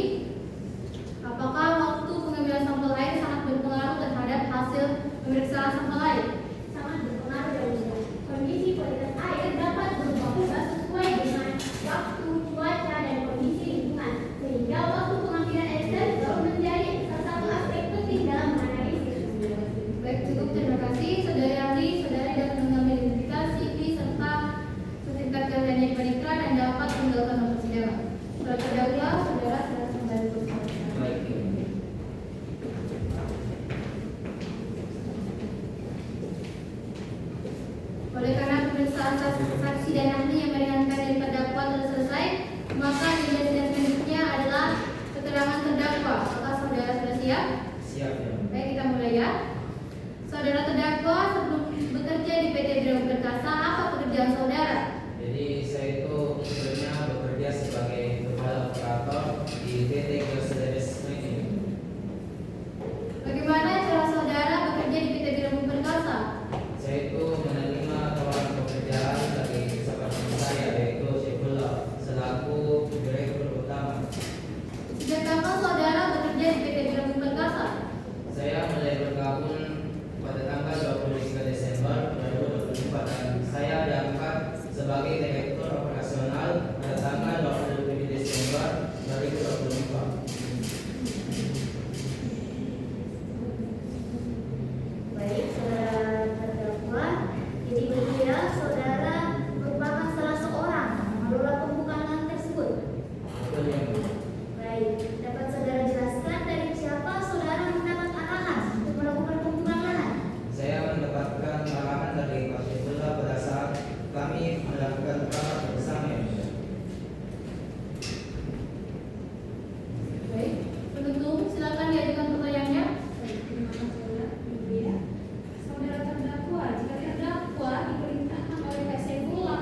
apakah waktu pengambilan sampel air sangat berpengaruh terhadap hasil pemeriksaan sampel air? Sangat berpengaruh ya, Bu. Kondisi kualitas air dapat berubah-ubah sesuai dengan waktu, cuaca, dan kondisi lingkungan, sehingga waktu pengambilan air selalu menjadi salah satu aspek penting dalam menganalisis. Baik, cukup. Terima kasih. Saudara ahli, saudara dapat mengambil identifikasi, serta sertifikat kalian yang diperiksa dan dapat meninggalkan ruang persidangan. Setelah terdahulu, saudara silakan kembali ke persidangan. Baik. Oleh karena pemeriksaan saksi dan ahli yang meringankan dari terdakwa telah selesai, maka agenda sidang selanjutnya adalah keterangan terdakwa. Apakah saudara sudah siap? Siap ya. Baik, kita mulai ya. Saudara terdakwa sebelum bekerja di PT Biro Perkasa, apa pekerjaan saudara? Jadi saya itu sebelumnya bekerja sebagai kepala operator di PT Mercedes ini. Bagaimana cara saudara bekerja di PT Biro Perkasa? Saya itu menerima tawaran pekerjaan dari sahabat saya yaitu Syifullah selaku direktur utama. Sejak kapan saudara bekerja di PT Biro Perkasa? Saya mulai bergabung pada tanggal 23 Desember 2024 dan saya diangkat sebagai direktur operasional pada tanggal 27 Desember 2024. Baik, saudara terdakwa, jadi berkira saudara merupakan salah seorang mengelola pembukaan lahan tersebut. Betul ya, Bu? Baik, dapat saudara jelaskan dari siapa saudara mendapat arahan untuk melakukan pembukaan lahan? Saya mendapatkan arahan dari Pak Syifullah pada saat kami melakukan rapat bersama ya. Baik, penuntut silakan diajukan pertanyaannya. Terima kasih, saudara. Ibu ya. Saudara terdakwa, jika terdakwa diperintahkan oleh Pak Saifullah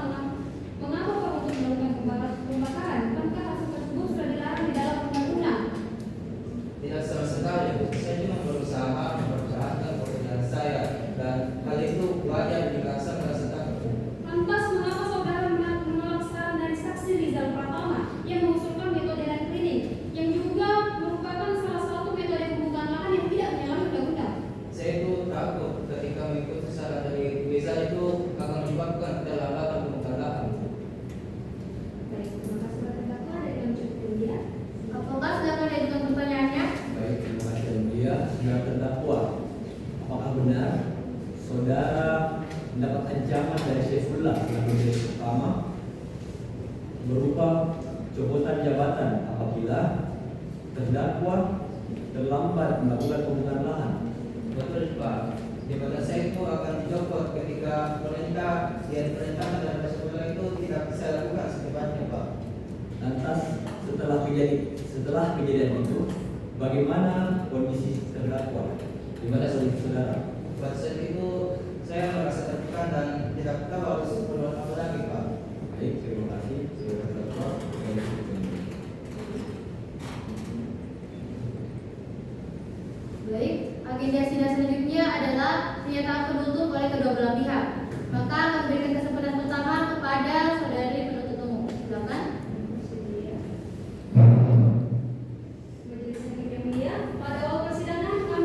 mengapa untuk melakukan pembakaran, bukankah hasil tersebut sudah dilarang di dalam undang-undang? Tidak sama sekali, Bu. Saya cuma berusaha mempertahankan pekerjaan saya dan hal itu wajar jika saya merasa takut. Lantas mengapa saudara menolak saran dari saksi Rizal Pratama yang mengusulkan metode land cleaning yang juga merupakan salah satu metode pembukaan lahan yang tidak menyalahi undang-undang? Saya itu takut ketika mengikuti saran dari Rizal itu akan menyebabkan kelalaian pembukaan lahan. Baik, terima kasih saudara terdakwa dari yang cukup ya. Apakah silakan diajukan pertanyaannya? Baik, terima kasih Yang Mulia. Saudara terdakwa, apakah benar saudara mendapat ancaman dari Saifullah selaku direktur utama berupa copotan jabatan apabila terdakwa terlambat melakukan pembukaan lahan? Betul, Pak. Jabatan saya itu akan dicopot ketika perintah yang diperintahkan dari Pak Syifullah itu tidak bisa lakukan secepatnya, Pak. Lantas setelah kejadian itu, bagaimana kondisi terdakwa? Gimana kondisi saudara? Pada saat itu saya merasa tertekan dan tidak tahu harus berbuat apa lagi, Pak. Baik, terima kasih. Saudara terdakwa. Baik, agenda sidang selanjutnya adalah pernyataan penuntut oleh kedua belah pihak. Maka akan berikan kesempatan pertama kepada saudari penuntut umum. Silakan. Majelis Hakim yang mulia, pada awal persidangan kami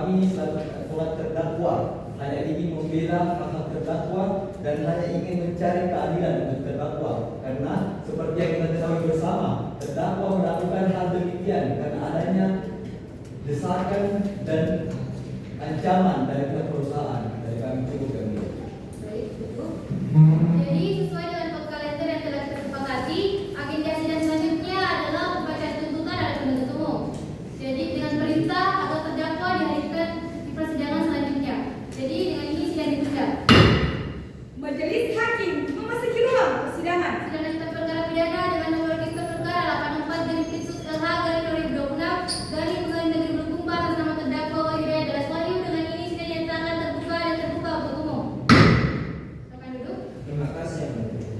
kami selaku terdakwa hanya ingin membela hak terdakwa dan hanya ingin mencari keadilan untuk terdakwa, karena seperti yang kita ketahui bersama, terdakwa melakukan hal demikian karena adanya desakan dan ancaman dari pihak perusahaan. Dari kami cukup kami. Baik, cukup. Jadi sesuai dengan kode kalender yang telah kita sepakati, agenda sidang selanjutnya adalah pembacaan tuntutan oleh penuntut umum. Jadi dengan perintah atau terdakwa dihadirkan di persidangan selanjutnya. Jadi dengan ini sidang ditunda. Majelis Hakim memasuki ruang persidangan. Sidang lanjutan perkara pidana dengan nomor register perkara 84/LH/2026 dari Pengadilan Negeri Bulukumba atas nama terdakwa Wahidaya Dalas Wahyu. Dengan ini sidang dinyatakan terbuka dan terbuka untuk umum. Silakan duduk. Terima kasih yang mulia.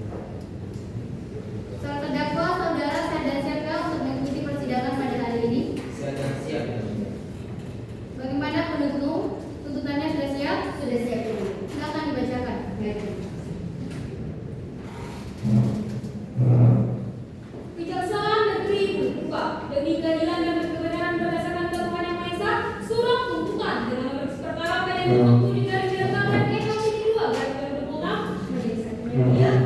Soal terdakwa, saudara siap dan siapkah untuk mengikuti persidangan pada hari ini? Siap dan siap yang mulia. Bagaimana penuntut umum? Tuntutannya sudah siap? Sudah siap. Silakan dibacakan. Kejaksaan Negeri Bulukumba demi keadilan dan kebenaran berdasarkan Tuhan Yang Maha Esa, surat tuntutan dengan nomor perkara PN 20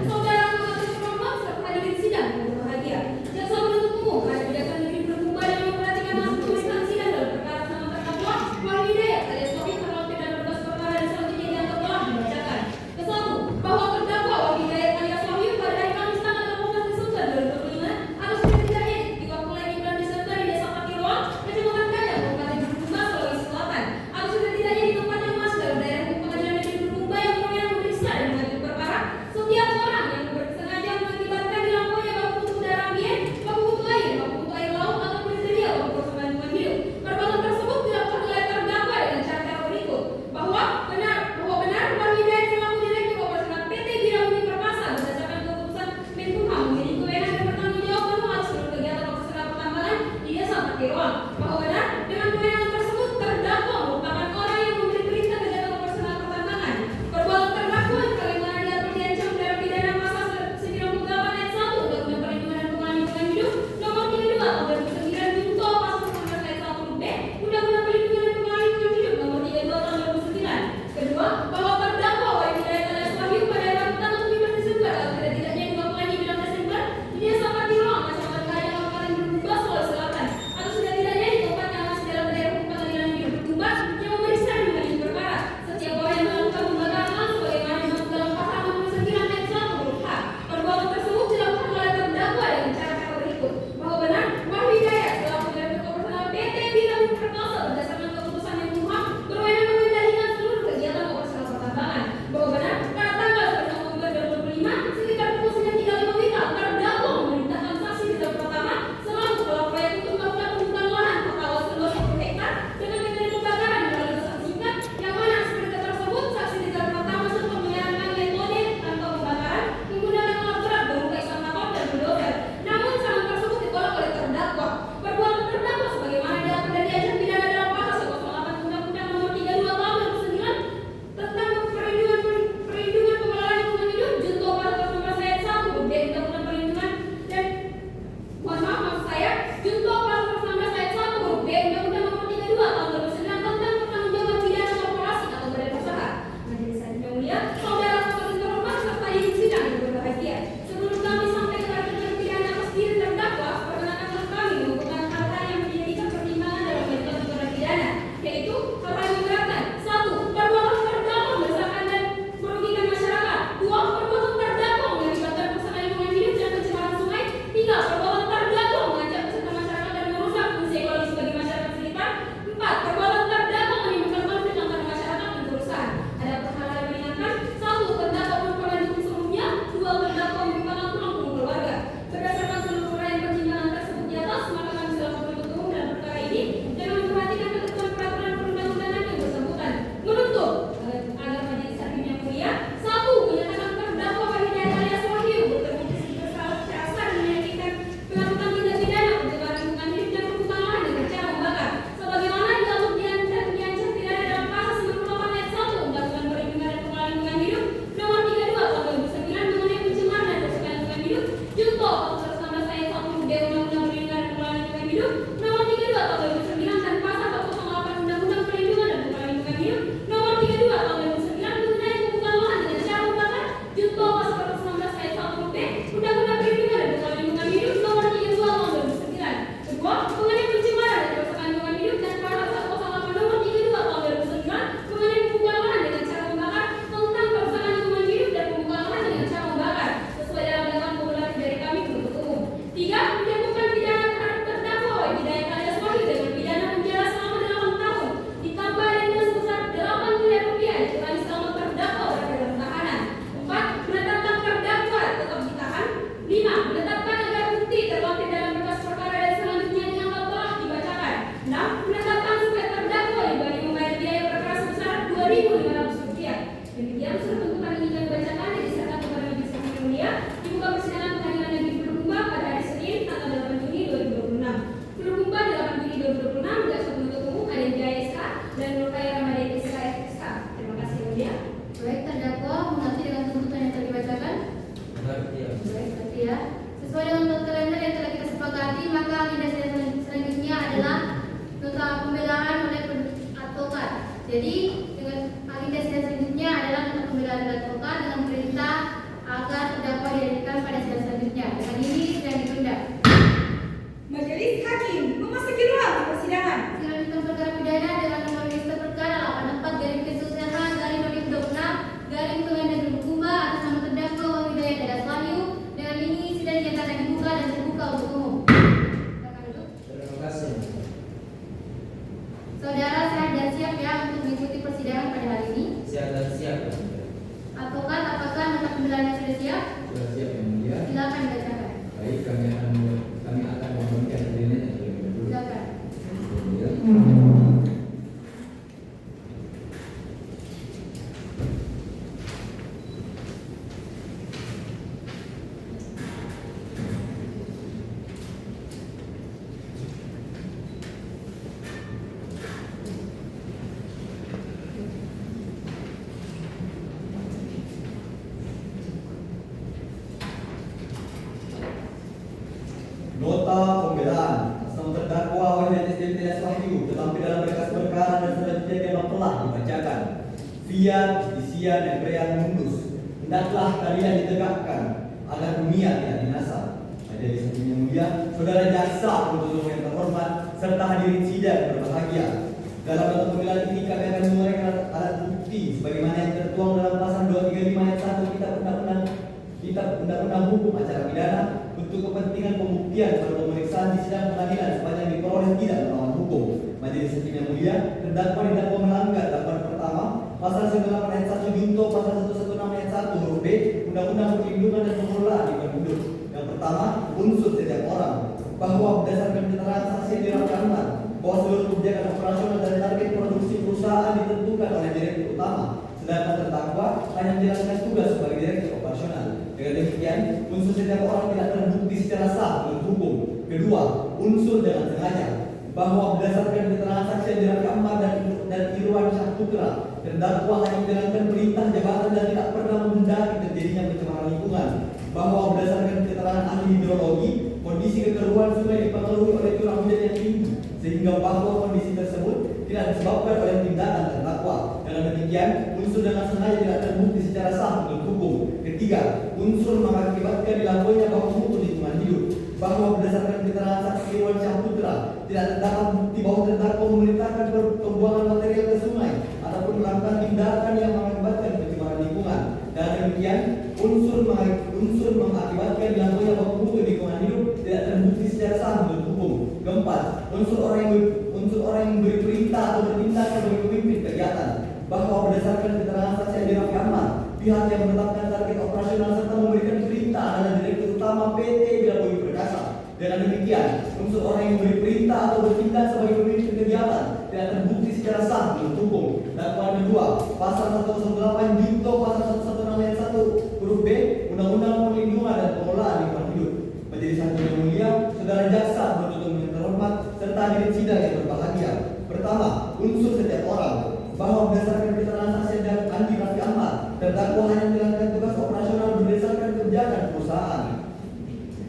saudara mengatur hormat serta hadirin sidang yang berbahagia. Jaksa penuntut umum Kejaksaan Negeri Bulukumba dengan memperhatikan hasil pemeriksaan sidang dalam perkara sama terdakwa Wahidaya alias Wahyu terlalu dan berkas perkara dan selanjutnya dianggap telah dibacakan. Kesatu, bahwa terdakwa Wahidaya alias Wahyu pada hari Kamis tanggal 18 Desember 2005 atau sudah tidak edit di waktu lagi bulan Desember di Desa Pakiruan, Kecamatan Kajang, Kabupaten Bulukumba, Sulawesi Selatan, atau sudah tidak edit di tempat yang masuk dalam daerah Jadi dengan agenda sidang selanjutnya adalah tentang pembelaan advokat dengan perintah agar terdakwa dihadirkan pada sidang selanjutnya. Dengan ini sidang ditunda. Majelis Hakim memasuki ruang persidangan. Dilanjutkan perkara pidana dengan nomor register perkara 84/2006/Pengadilan atas nama terdakwa Wahidayat Dadas Wahyu. Dengan ini sidang dinyatakan dibuka dan terbuka untuk umum. Silakan duduk. Terima kasih. Saudara sehat dan siap ya untuk mengikuti persidangan pada hari ini. Siap dan siap. Advokat, apakah nota pembelaannya sudah siap? Sudah siap yang mulia. Silakan dibacakan. Baik, kami akan memberikan pilihan yang terlebih dahulu. Silakan. Yang mulia. Nota pembelaan atas nama terdakwa Wahidayat Dadas Wahyu terlampir dalam berkas perkara dan selanjutnya yang telah dibacakan. Via justisia dan Brian Mundus, hendaklah keadilan ditegakkan agar dunia tidak binasa. Majelis Hakim yang mulia, saudara jaksa penuntut umum yang terhormat serta hadirin sidang yang berbahagia. Dalam nota pembelaan ini kami akan menguraikan alat bukti sebagaimana yang tertuang dalam pasal 235 ayat 1 Kitab Undang-Undang Hukum Acara Pidana untuk kepentingan pembuktian pada pemeriksaan di sidang pengadilan sepanjang diperoleh tidak melawan hukum. Majelis Hakim yang mulia, terdakwa didakwa melanggar dakwaan pertama pasal 98 ayat 1 junto pasal 116 ayat 1 huruf B Undang-Undang Perlindungan dan Pengelolaan Lingkungan Hidup. Yang pertama, unsur setiap orang bahwa berdasarkan keterangan saksi yang dirakamkan bahwa seluruh kebijakan operasional dan target produksi perusahaan ditentukan oleh direktur utama, sedangkan terdakwa hanya menjalankan tugas sebagai direktur operasional. Dengan demikian, unsur setiap orang tidak terbukti secara sah menurut hukum. Kedua, unsur dengan sengaja bahwa berdasarkan keterangan saksi yang direkam dan Irwan Syah Putra, terdakwa hanya menjalankan perintah jabatan dan tidak pernah menghendaki terjadinya pencemaran lingkungan. Bahwa berdasarkan keterangan ahli hidrologi, kondisi kekeruan sungai dipengaruhi oleh curah hujan yang tinggi, sehingga bahwa kondisi tersebut tidak disebabkan oleh tindakan terdakwa. Dengan demikian, unsur dengan sengaja tidak terbukti secara sah menurut hukum. Ketiga, unsur mengakibatkan dilakukannya baku mutu lingkungan hidup. Bahwa berdasarkan keterangan saksi Irwan Syah Putra, tidak terdapat bukti bahwa terdakwa memerintahkan pembuangan material ke sungai ataupun melakukan tindakan yang mengakibatkan pencemaran lingkungan. Dan demikian, unsur mengakibatkan dilakukannya baku mutu lingkungan hidup tidak terbukti secara sah menurut hukum. Keempat, unsur orang yang memberi perintah atau bertindak sebagai pemimpin kegiatan. Bahwa berdasarkan keterangan saksi yang direkam, pihak yang menetapkan target operasional serta memberikan perintah adalah direktur utama PT Bina Bumi Perkasa. Dengan demikian, unsur orang yang memberi perintah atau bertindak sebagai pemimpin kegiatan tidak terbukti secara sah menurut hukum. Dakwaan kedua, pasal 118 junto pasal 116 ayat 1 huruf B Undang-Undang Perlindungan dan Pengelolaan Lingkungan Hidup. Majelis Hakim yang mulia, saudara jaksa penuntut umum yang terhormat serta hadirin sidang yang berbahagia. Pertama, unsur setiap orang bahwa berdasarkan keterangan saksi dan Andi Raffi Ahmad, terdakwa hanya menjalankan tugas operasional berdasarkan kebijakan perusahaan.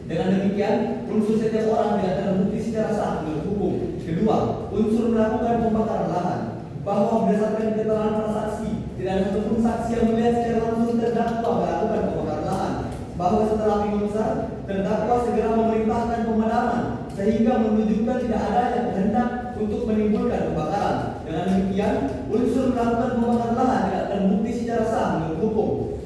Dengan demikian, unsur setiap orang tidak terbukti secara sah menurut hukum. Kedua, unsur melakukan pembakaran lahan. Bahwa berdasarkan keterangan para saksi, tidak ada satupun saksi yang melihat secara langsung terdakwa melakukan pembakaran lahan. Bahwa setelah api membesar, terdakwa segera memerintahkan pemadaman sehingga menunjukkan tidak adanya kehendak untuk menimbulkan kebakaran. Dengan demikian, unsur melakukan pembakaran lahan tidak terbukti secara sah menurut hukum.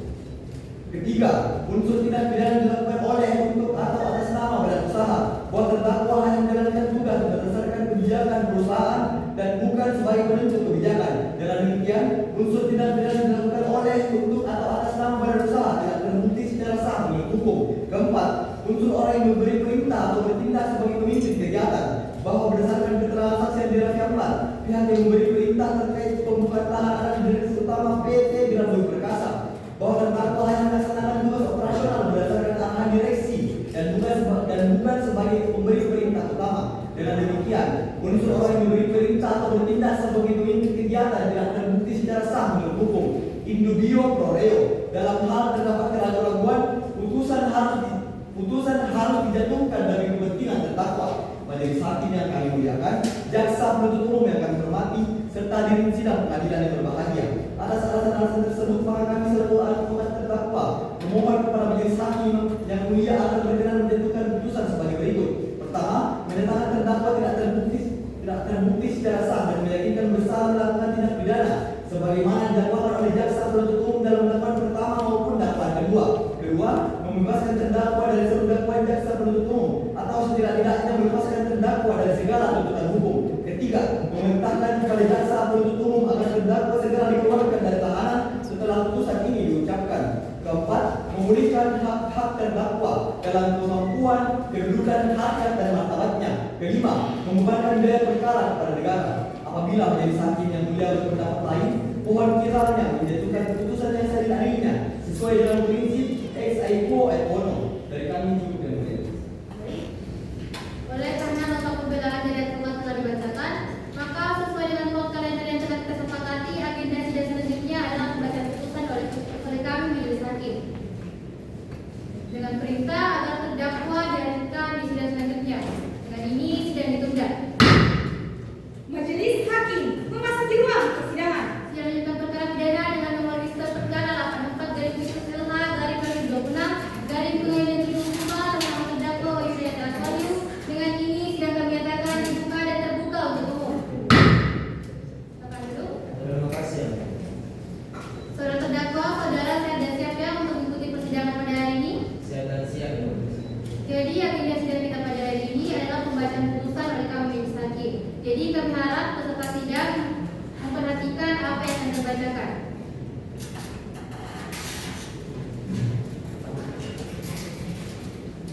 Ketiga, unsur tindak pidana dilakukan oleh untuk atau atas nama badan usaha bahwa terdakwa hanya menjalankan tugas berdasarkan kebijakan perusahaan dan bukan sebagai penentu kebijakan. Dengan demikian, unsur tindak pidana dilakukan oleh untuk atau atas nama badan usaha tidak terbukti secara sah menurut hukum. Keempat, unsur orang yang memberi perintah atau bertindak sebagai pemimpin kegiatan bahwa berdasarkan keterangan saksi yang direkam, pihak yang memberi perintah terkait pembukaan lahan adalah direktur utama PT Bina Bumi Perkasa. Bahwa terdakwa hanya melaksanakan tugas operasional berdasarkan arahan direksi dan bukan sebagai pemberi perintah utama. Dengan demikian, unsur orang yang memberi perintah atau bertindak sebagai pemimpin kegiatan tidak terbukti secara sah menurut hukum. Indubio pro reo, dalam hal terdapat keraguan, putusan harus dijatuhkan bagi kepentingan terdakwa. Majelis Hakim yang kami muliakan, jaksa penuntut umum yang kami hormati, serta diri sidang pengadilan yang berbahagia. Atas alasan-alasan tersebut, maka kami selaku advokat terdakwa memohon kepada majelis hakim yang mulia agar berkenan menjatuhkan putusan sebagai berikut. Pertama, menyatakan terdakwa tidak terbukti secara sah dan meyakinkan bersalah melakukan tindak pidana sebagaimana didakwakan oleh jaksa penuntut umum dalam dakwaan pertama maupun dakwaan kedua. Kedua, membebaskan terdakwa dari seluruh dakwaan jaksa penuntut umum atau setidak-tidaknya melepaskan terdakwa dari segala tuntutan hukum. Ketiga, memerintahkan kepada jaksa penuntut umum agar terdakwa segera dikeluarkan dari tahanan setelah putusan ini diucapkan. Keempat, memulihkan hak-hak terdakwa dalam kemampuan, kedudukan, harkat dan martabatnya. Kelima, membebankan biaya perkara kepada negara. Apabila majelis hakim yang mulia berpendapat lain, mohon kiranya menjatuhkan keputusan yang seadil-adilnya sesuai dengan prinsip ex aequo et bono. Dari kami cukup yang mulia. Oleh karena nota pembelaan dari advokat telah dibacakan, maka sesuai dengan plot kalender yang telah kita sepakati, agenda sidang selanjutnya adalah pembacaan putusan oleh kami majelis hakim. Dengan perintah agar terdakwa dihadirkan di sidang selanjutnya. Dengan ini sidang ditunda. Majelis hakim memasuki ruang persidangan. Sidang lanjutan perkara pidana dengan nomor register perkara 84/LH/2026/Pengadilan Negeri Bengkulu tentang terdakwa Wahyudi Ardana. Dengan ini sidang kami nyatakan dibuka dan terbuka untuk umum. Silakan dulu. Terima kasih. Saudara terdakwa, saudara sehat dan siap ya untuk mengikuti persidangan pada hari ini? Siap dan siap. Jadi agenda sidang kita pada hari ini adalah pembacaan putusan oleh kami majelis hakim. Jadi kami harap peserta sidang memperhatikan apa yang akan dibacakan.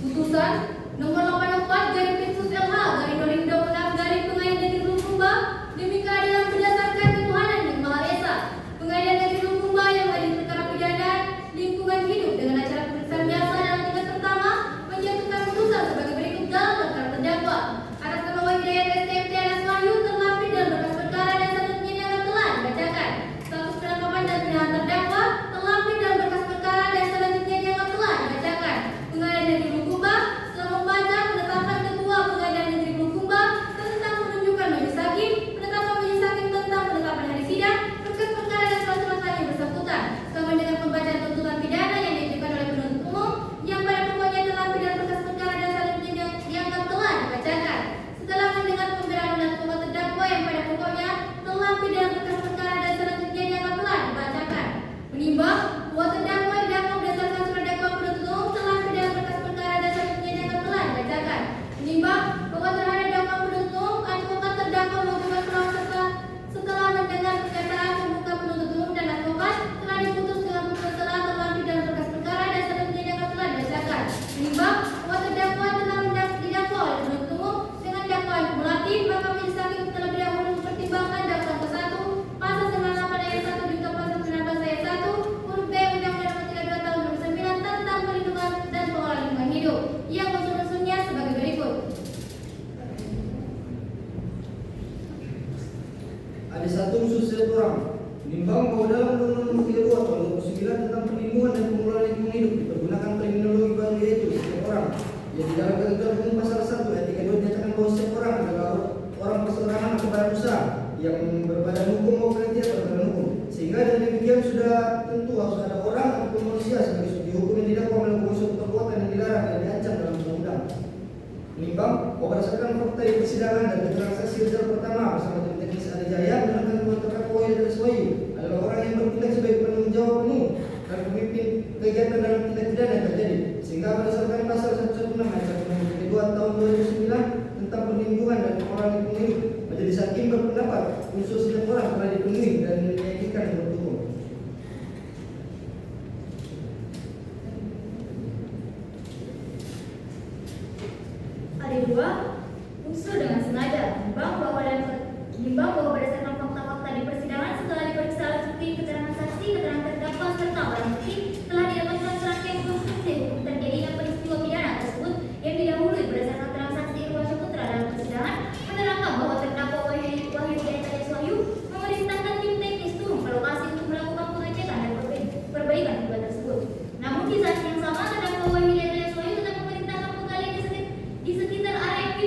Putusan nomor 84/LH/2026/Pengadilan Negeri Bulukumba demi keadilan berdasarkan ketuhanan yang Maha Esa. Pengadilan Negeri Bulukumba yang mengadili perkara pidana lingkungan hidup dengan acara pemeriksaan biasa dalam tingkat pertama menjatuhkan putusan sebagai berikut dalam perkara terdakwa atas nama Wahyudi STMT alias Wahyu terlampir dalam berkas perkara dan selanjutnya yang telah dibacakan. Status penangkapan dan penahanan terdakwa terlampir dalam berkas perkara dan selanjutnya yang telah dibacakan. Pengadilan Negeri Bulukumba telah membaca penetapan ketua Pengadilan Negeri Bulukumba tentang penunjukan majelis hakim, penetapan majelis hakim tentang penetapan hari sidang, berkas perkara dan surat-surat yang bersangkutan, sama dengan pembacaan tuntutan pidana yang diajukan oleh penuntut umum yang pada pokoknya terlampir dalam berkas perkara dan selanjutnya yang telah dibacakan. Setelah mendengar pembelaan dan advokat terdakwa yang pada pokoknya terlampir dalam berkas perkara dan selanjutnya yang telah dibacakan, menimbang bahwa terdakwa didakwa berdasarkan surat dakwaan penuntut umum terlampir dalam berkas perkara dan selanjutnya yang telah dibacakan, menimbang bahwa terhadap dakwaan penuntut umum advokat terdakwa mengajukan pemohon setelah mendengar pernyataan pembuka penuntut umum dan advokat telah diputus dengan putusan telah terlampir dalam berkas perkara dan selanjutnya yang telah dibacakan, menimbang bahwa terdakwa telah didakwa oleh penuntut umum dengan dakwaan kumulatif, maka majelis hakim telah berdahulu mempertimbangkan dakwaan ke-1 pasal 98 ayat 1 juga pasal 19 ayat 1 huruf B Undang-Undang Nomor 32 Tahun 2009 tentang perlindungan dan pengelolaan lingkungan hidup yang unsur-unsurnya sebagai berikut. Ada satu unsur setiap orang menimbang bahwa dalam Undang-Undang Nomor 32 Tahun 2009 tentang perlindungan dan pengelolaan lingkungan hidup dipergunakan terminologi baru yaitu setiap orang. Jadi dalam ketentuan hukum pasal 1 ayat 32 dinyatakan bahwa setiap orang adalah orang perseorangan atau badan usaha yang berbadan hukum maupun yang tidak berbadan hukum. Sehingga dengan demikian sudah tentu harus ada orang atau manusia sebagai subjek hukum yang didakwa melakukan suatu perbuatan yang dilarang dan diancam dalam undang-undang. Menimbang bahwa berdasarkan fakta di persidangan dan keterangan saksi Rizal pertama bersama tim teknis Ade Jaya menerangkan bahwa terdakwa Wahyudi Ardana adalah orang yang bertindak sebagai penanggung jawab penuh dan pemimpin kegiatan dalam tindak pidana yang terjadi. Sehingga berdasarkan pasal 116 ayat 1 tahun 2009 tentang perlindungan dan pengelolaan lingkungan hidup, majelis hakim berpendapat unsur setiap orang telah dipenuhi dan meyakinkan menurut hukum. Ada dua unsur dengan sengaja menimbang bahwa berdasarkan fakta-fakta di persidangan setelah diperiksa alat bukti, keterangan saksi, keterangan terdakwa serta barang bukti telah didapatkan serangkaian konstruksi hukum terjadinya peristiwa pidana tersebut yang didahului berdasarkan transaksi Irwan Syahputra dalam persidangan menerangkan bahwa terdakwa Wahyudi alias Wahyu memerintahkan tim teknis turun ke lokasi untuk melakukan pengecekan dan perbaikan akibat tersebut. Namun di saat yang sama terdakwa Wahyudi alias Wahyu tetap memerintahkan penggalian di sekitar area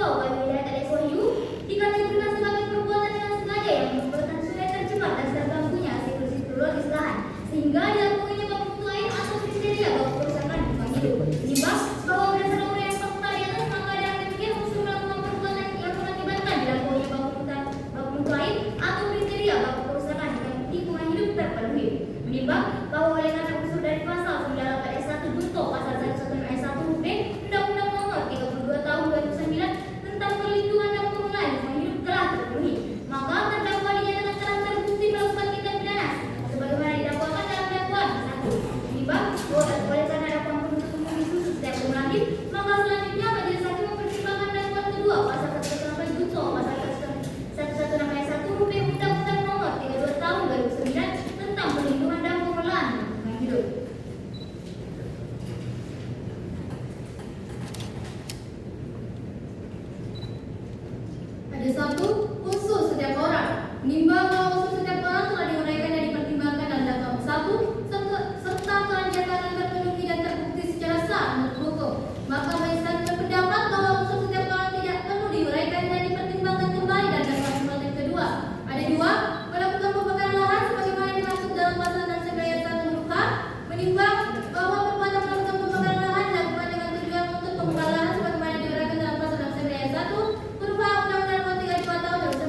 Wilayah TSOU dikategorikan sebagai perbuatan yang sengaja yang menyebabkan sungai tercemar dan terganggunya siklus hidrologis lahan sehingga dilakukannya bab mutu air atau kriteria bab kerusakan lingkungan hidup. Menimbang bahwa berdasarkan uraian fakta di atas maka ada demikian unsur melakukan perbuatan yang mengakibatkan dilakukannya bab mutu air atau kriteria bab kerusakan lingkungan hidup terpenuhi. Menimbang bahwa oleh karena unsur dari pasal 98 ayat 1 junto pasal 116 ayat 1 huruf B Undang-Undang Nomor 32 Tahun 2009 tentang perlindungan dan pengelolaan lingkungan hidup telah terpenuhi, maka terdakwa dinyatakan telah terbukti melakukan tindak pidana sebagaimana didakwakan dalam dakwaan satu. Menimbang bahwa oleh karena dakwaan penuntut umum disusun setiap kumulatif, maka selanjutnya majelis hakim mempertimbangkan dakwaan kedua pasal 118 junto pasal 116 ayat 1 huruf B Undang-Undang Nomor 32 Tahun 2009 tentang perlindungan dan pengelolaan lingkungan hidup. Ada satu, unsur setiap orang. Menimbang bahwa unsur setiap orang telah diuraikan dan dipertimbangkan dalam dakwaan satu, serta telah dinyatakan terpenuhi dan terbukti secara sah menurut hukum, maka majelis hakim berpendapat bahwa unsur setiap orang tidak perlu diuraikan dan dipertimbangkan kembali dalam dakwaan kumulatif kedua. Ada dua, melakukan pembakaran lahan sebagaimana dimaksud dalam pasal 6 ayat 1 huruf H. Menimbang bahwa perbuatan melakukan pembakaran lahan dilakukan dengan tujuan untuk pembakaran lahan sebagaimana diuraikan dalam pasal 6 ayat 1 huruf H Undang-Undang Nomor 32 Tahun 2009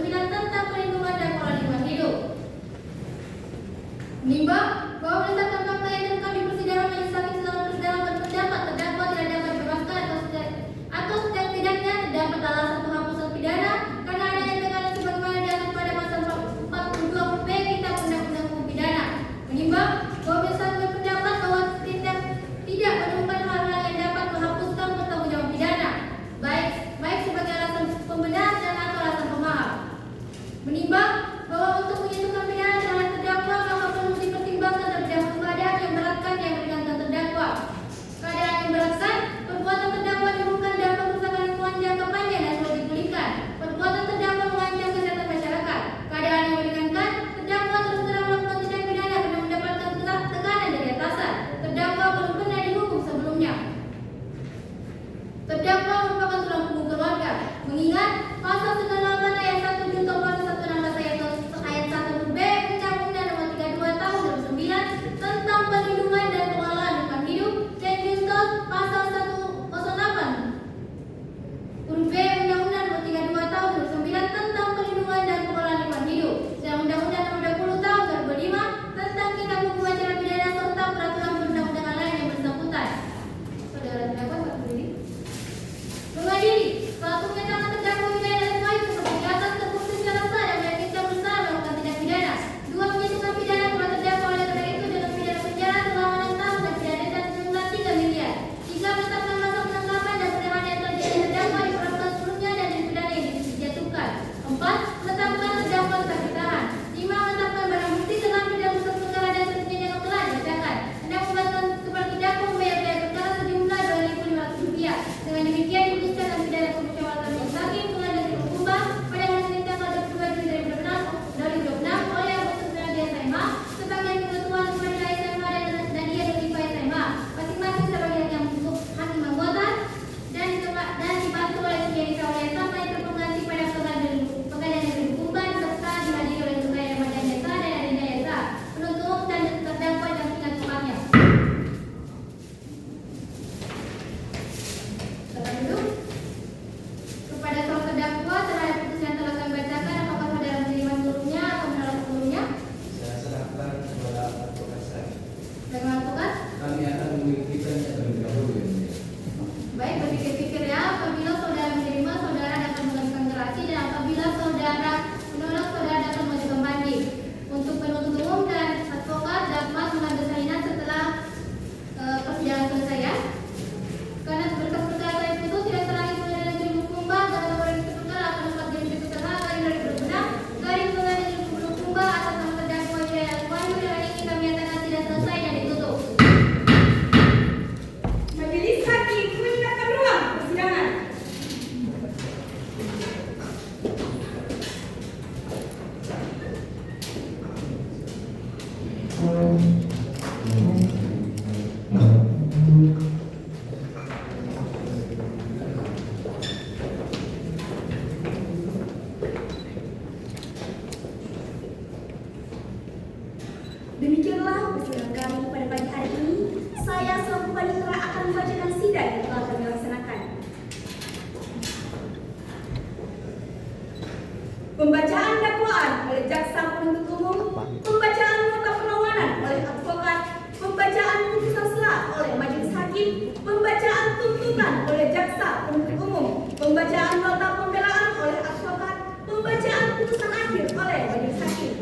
Pembacaan dakwaan oleh jaksa penuntut umum, pembacaan nota perlawanan oleh advokat, pembacaan putusan sela oleh majelis hakim, pembacaan tuntutan oleh jaksa penuntut umum, pembacaan nota pembelaan oleh advokat, pembacaan putusan akhir oleh majelis hakim.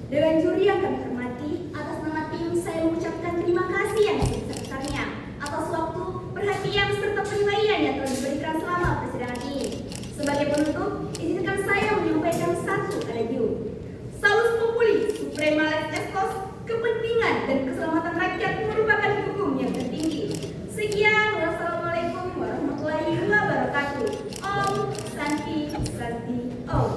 Dewan juri yang kami hormati, atas nama tim saya mengucapkan terima kasih yang sebesar-besarnya atas waktu, perhatian serta penilaian yang telah diberikan selama persidangan ini. Sebagai penutup, izinkan saya menyampaikan satu adagium. Salus populi, suprema lex estos, kepentingan dan keselamatan rakyat merupakan hukum yang tertinggi. Sekian, wassalamualaikum warahmatullahi wabarakatuh. Om Santi Santi Om.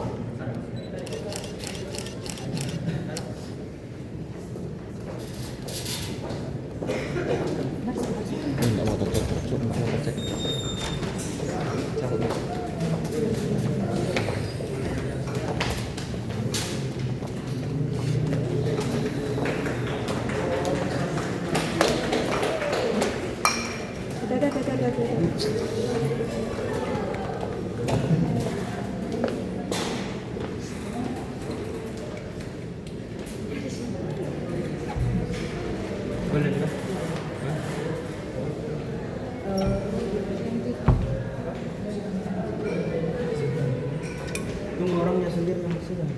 Tunggu orangnya sendiri yang sedang.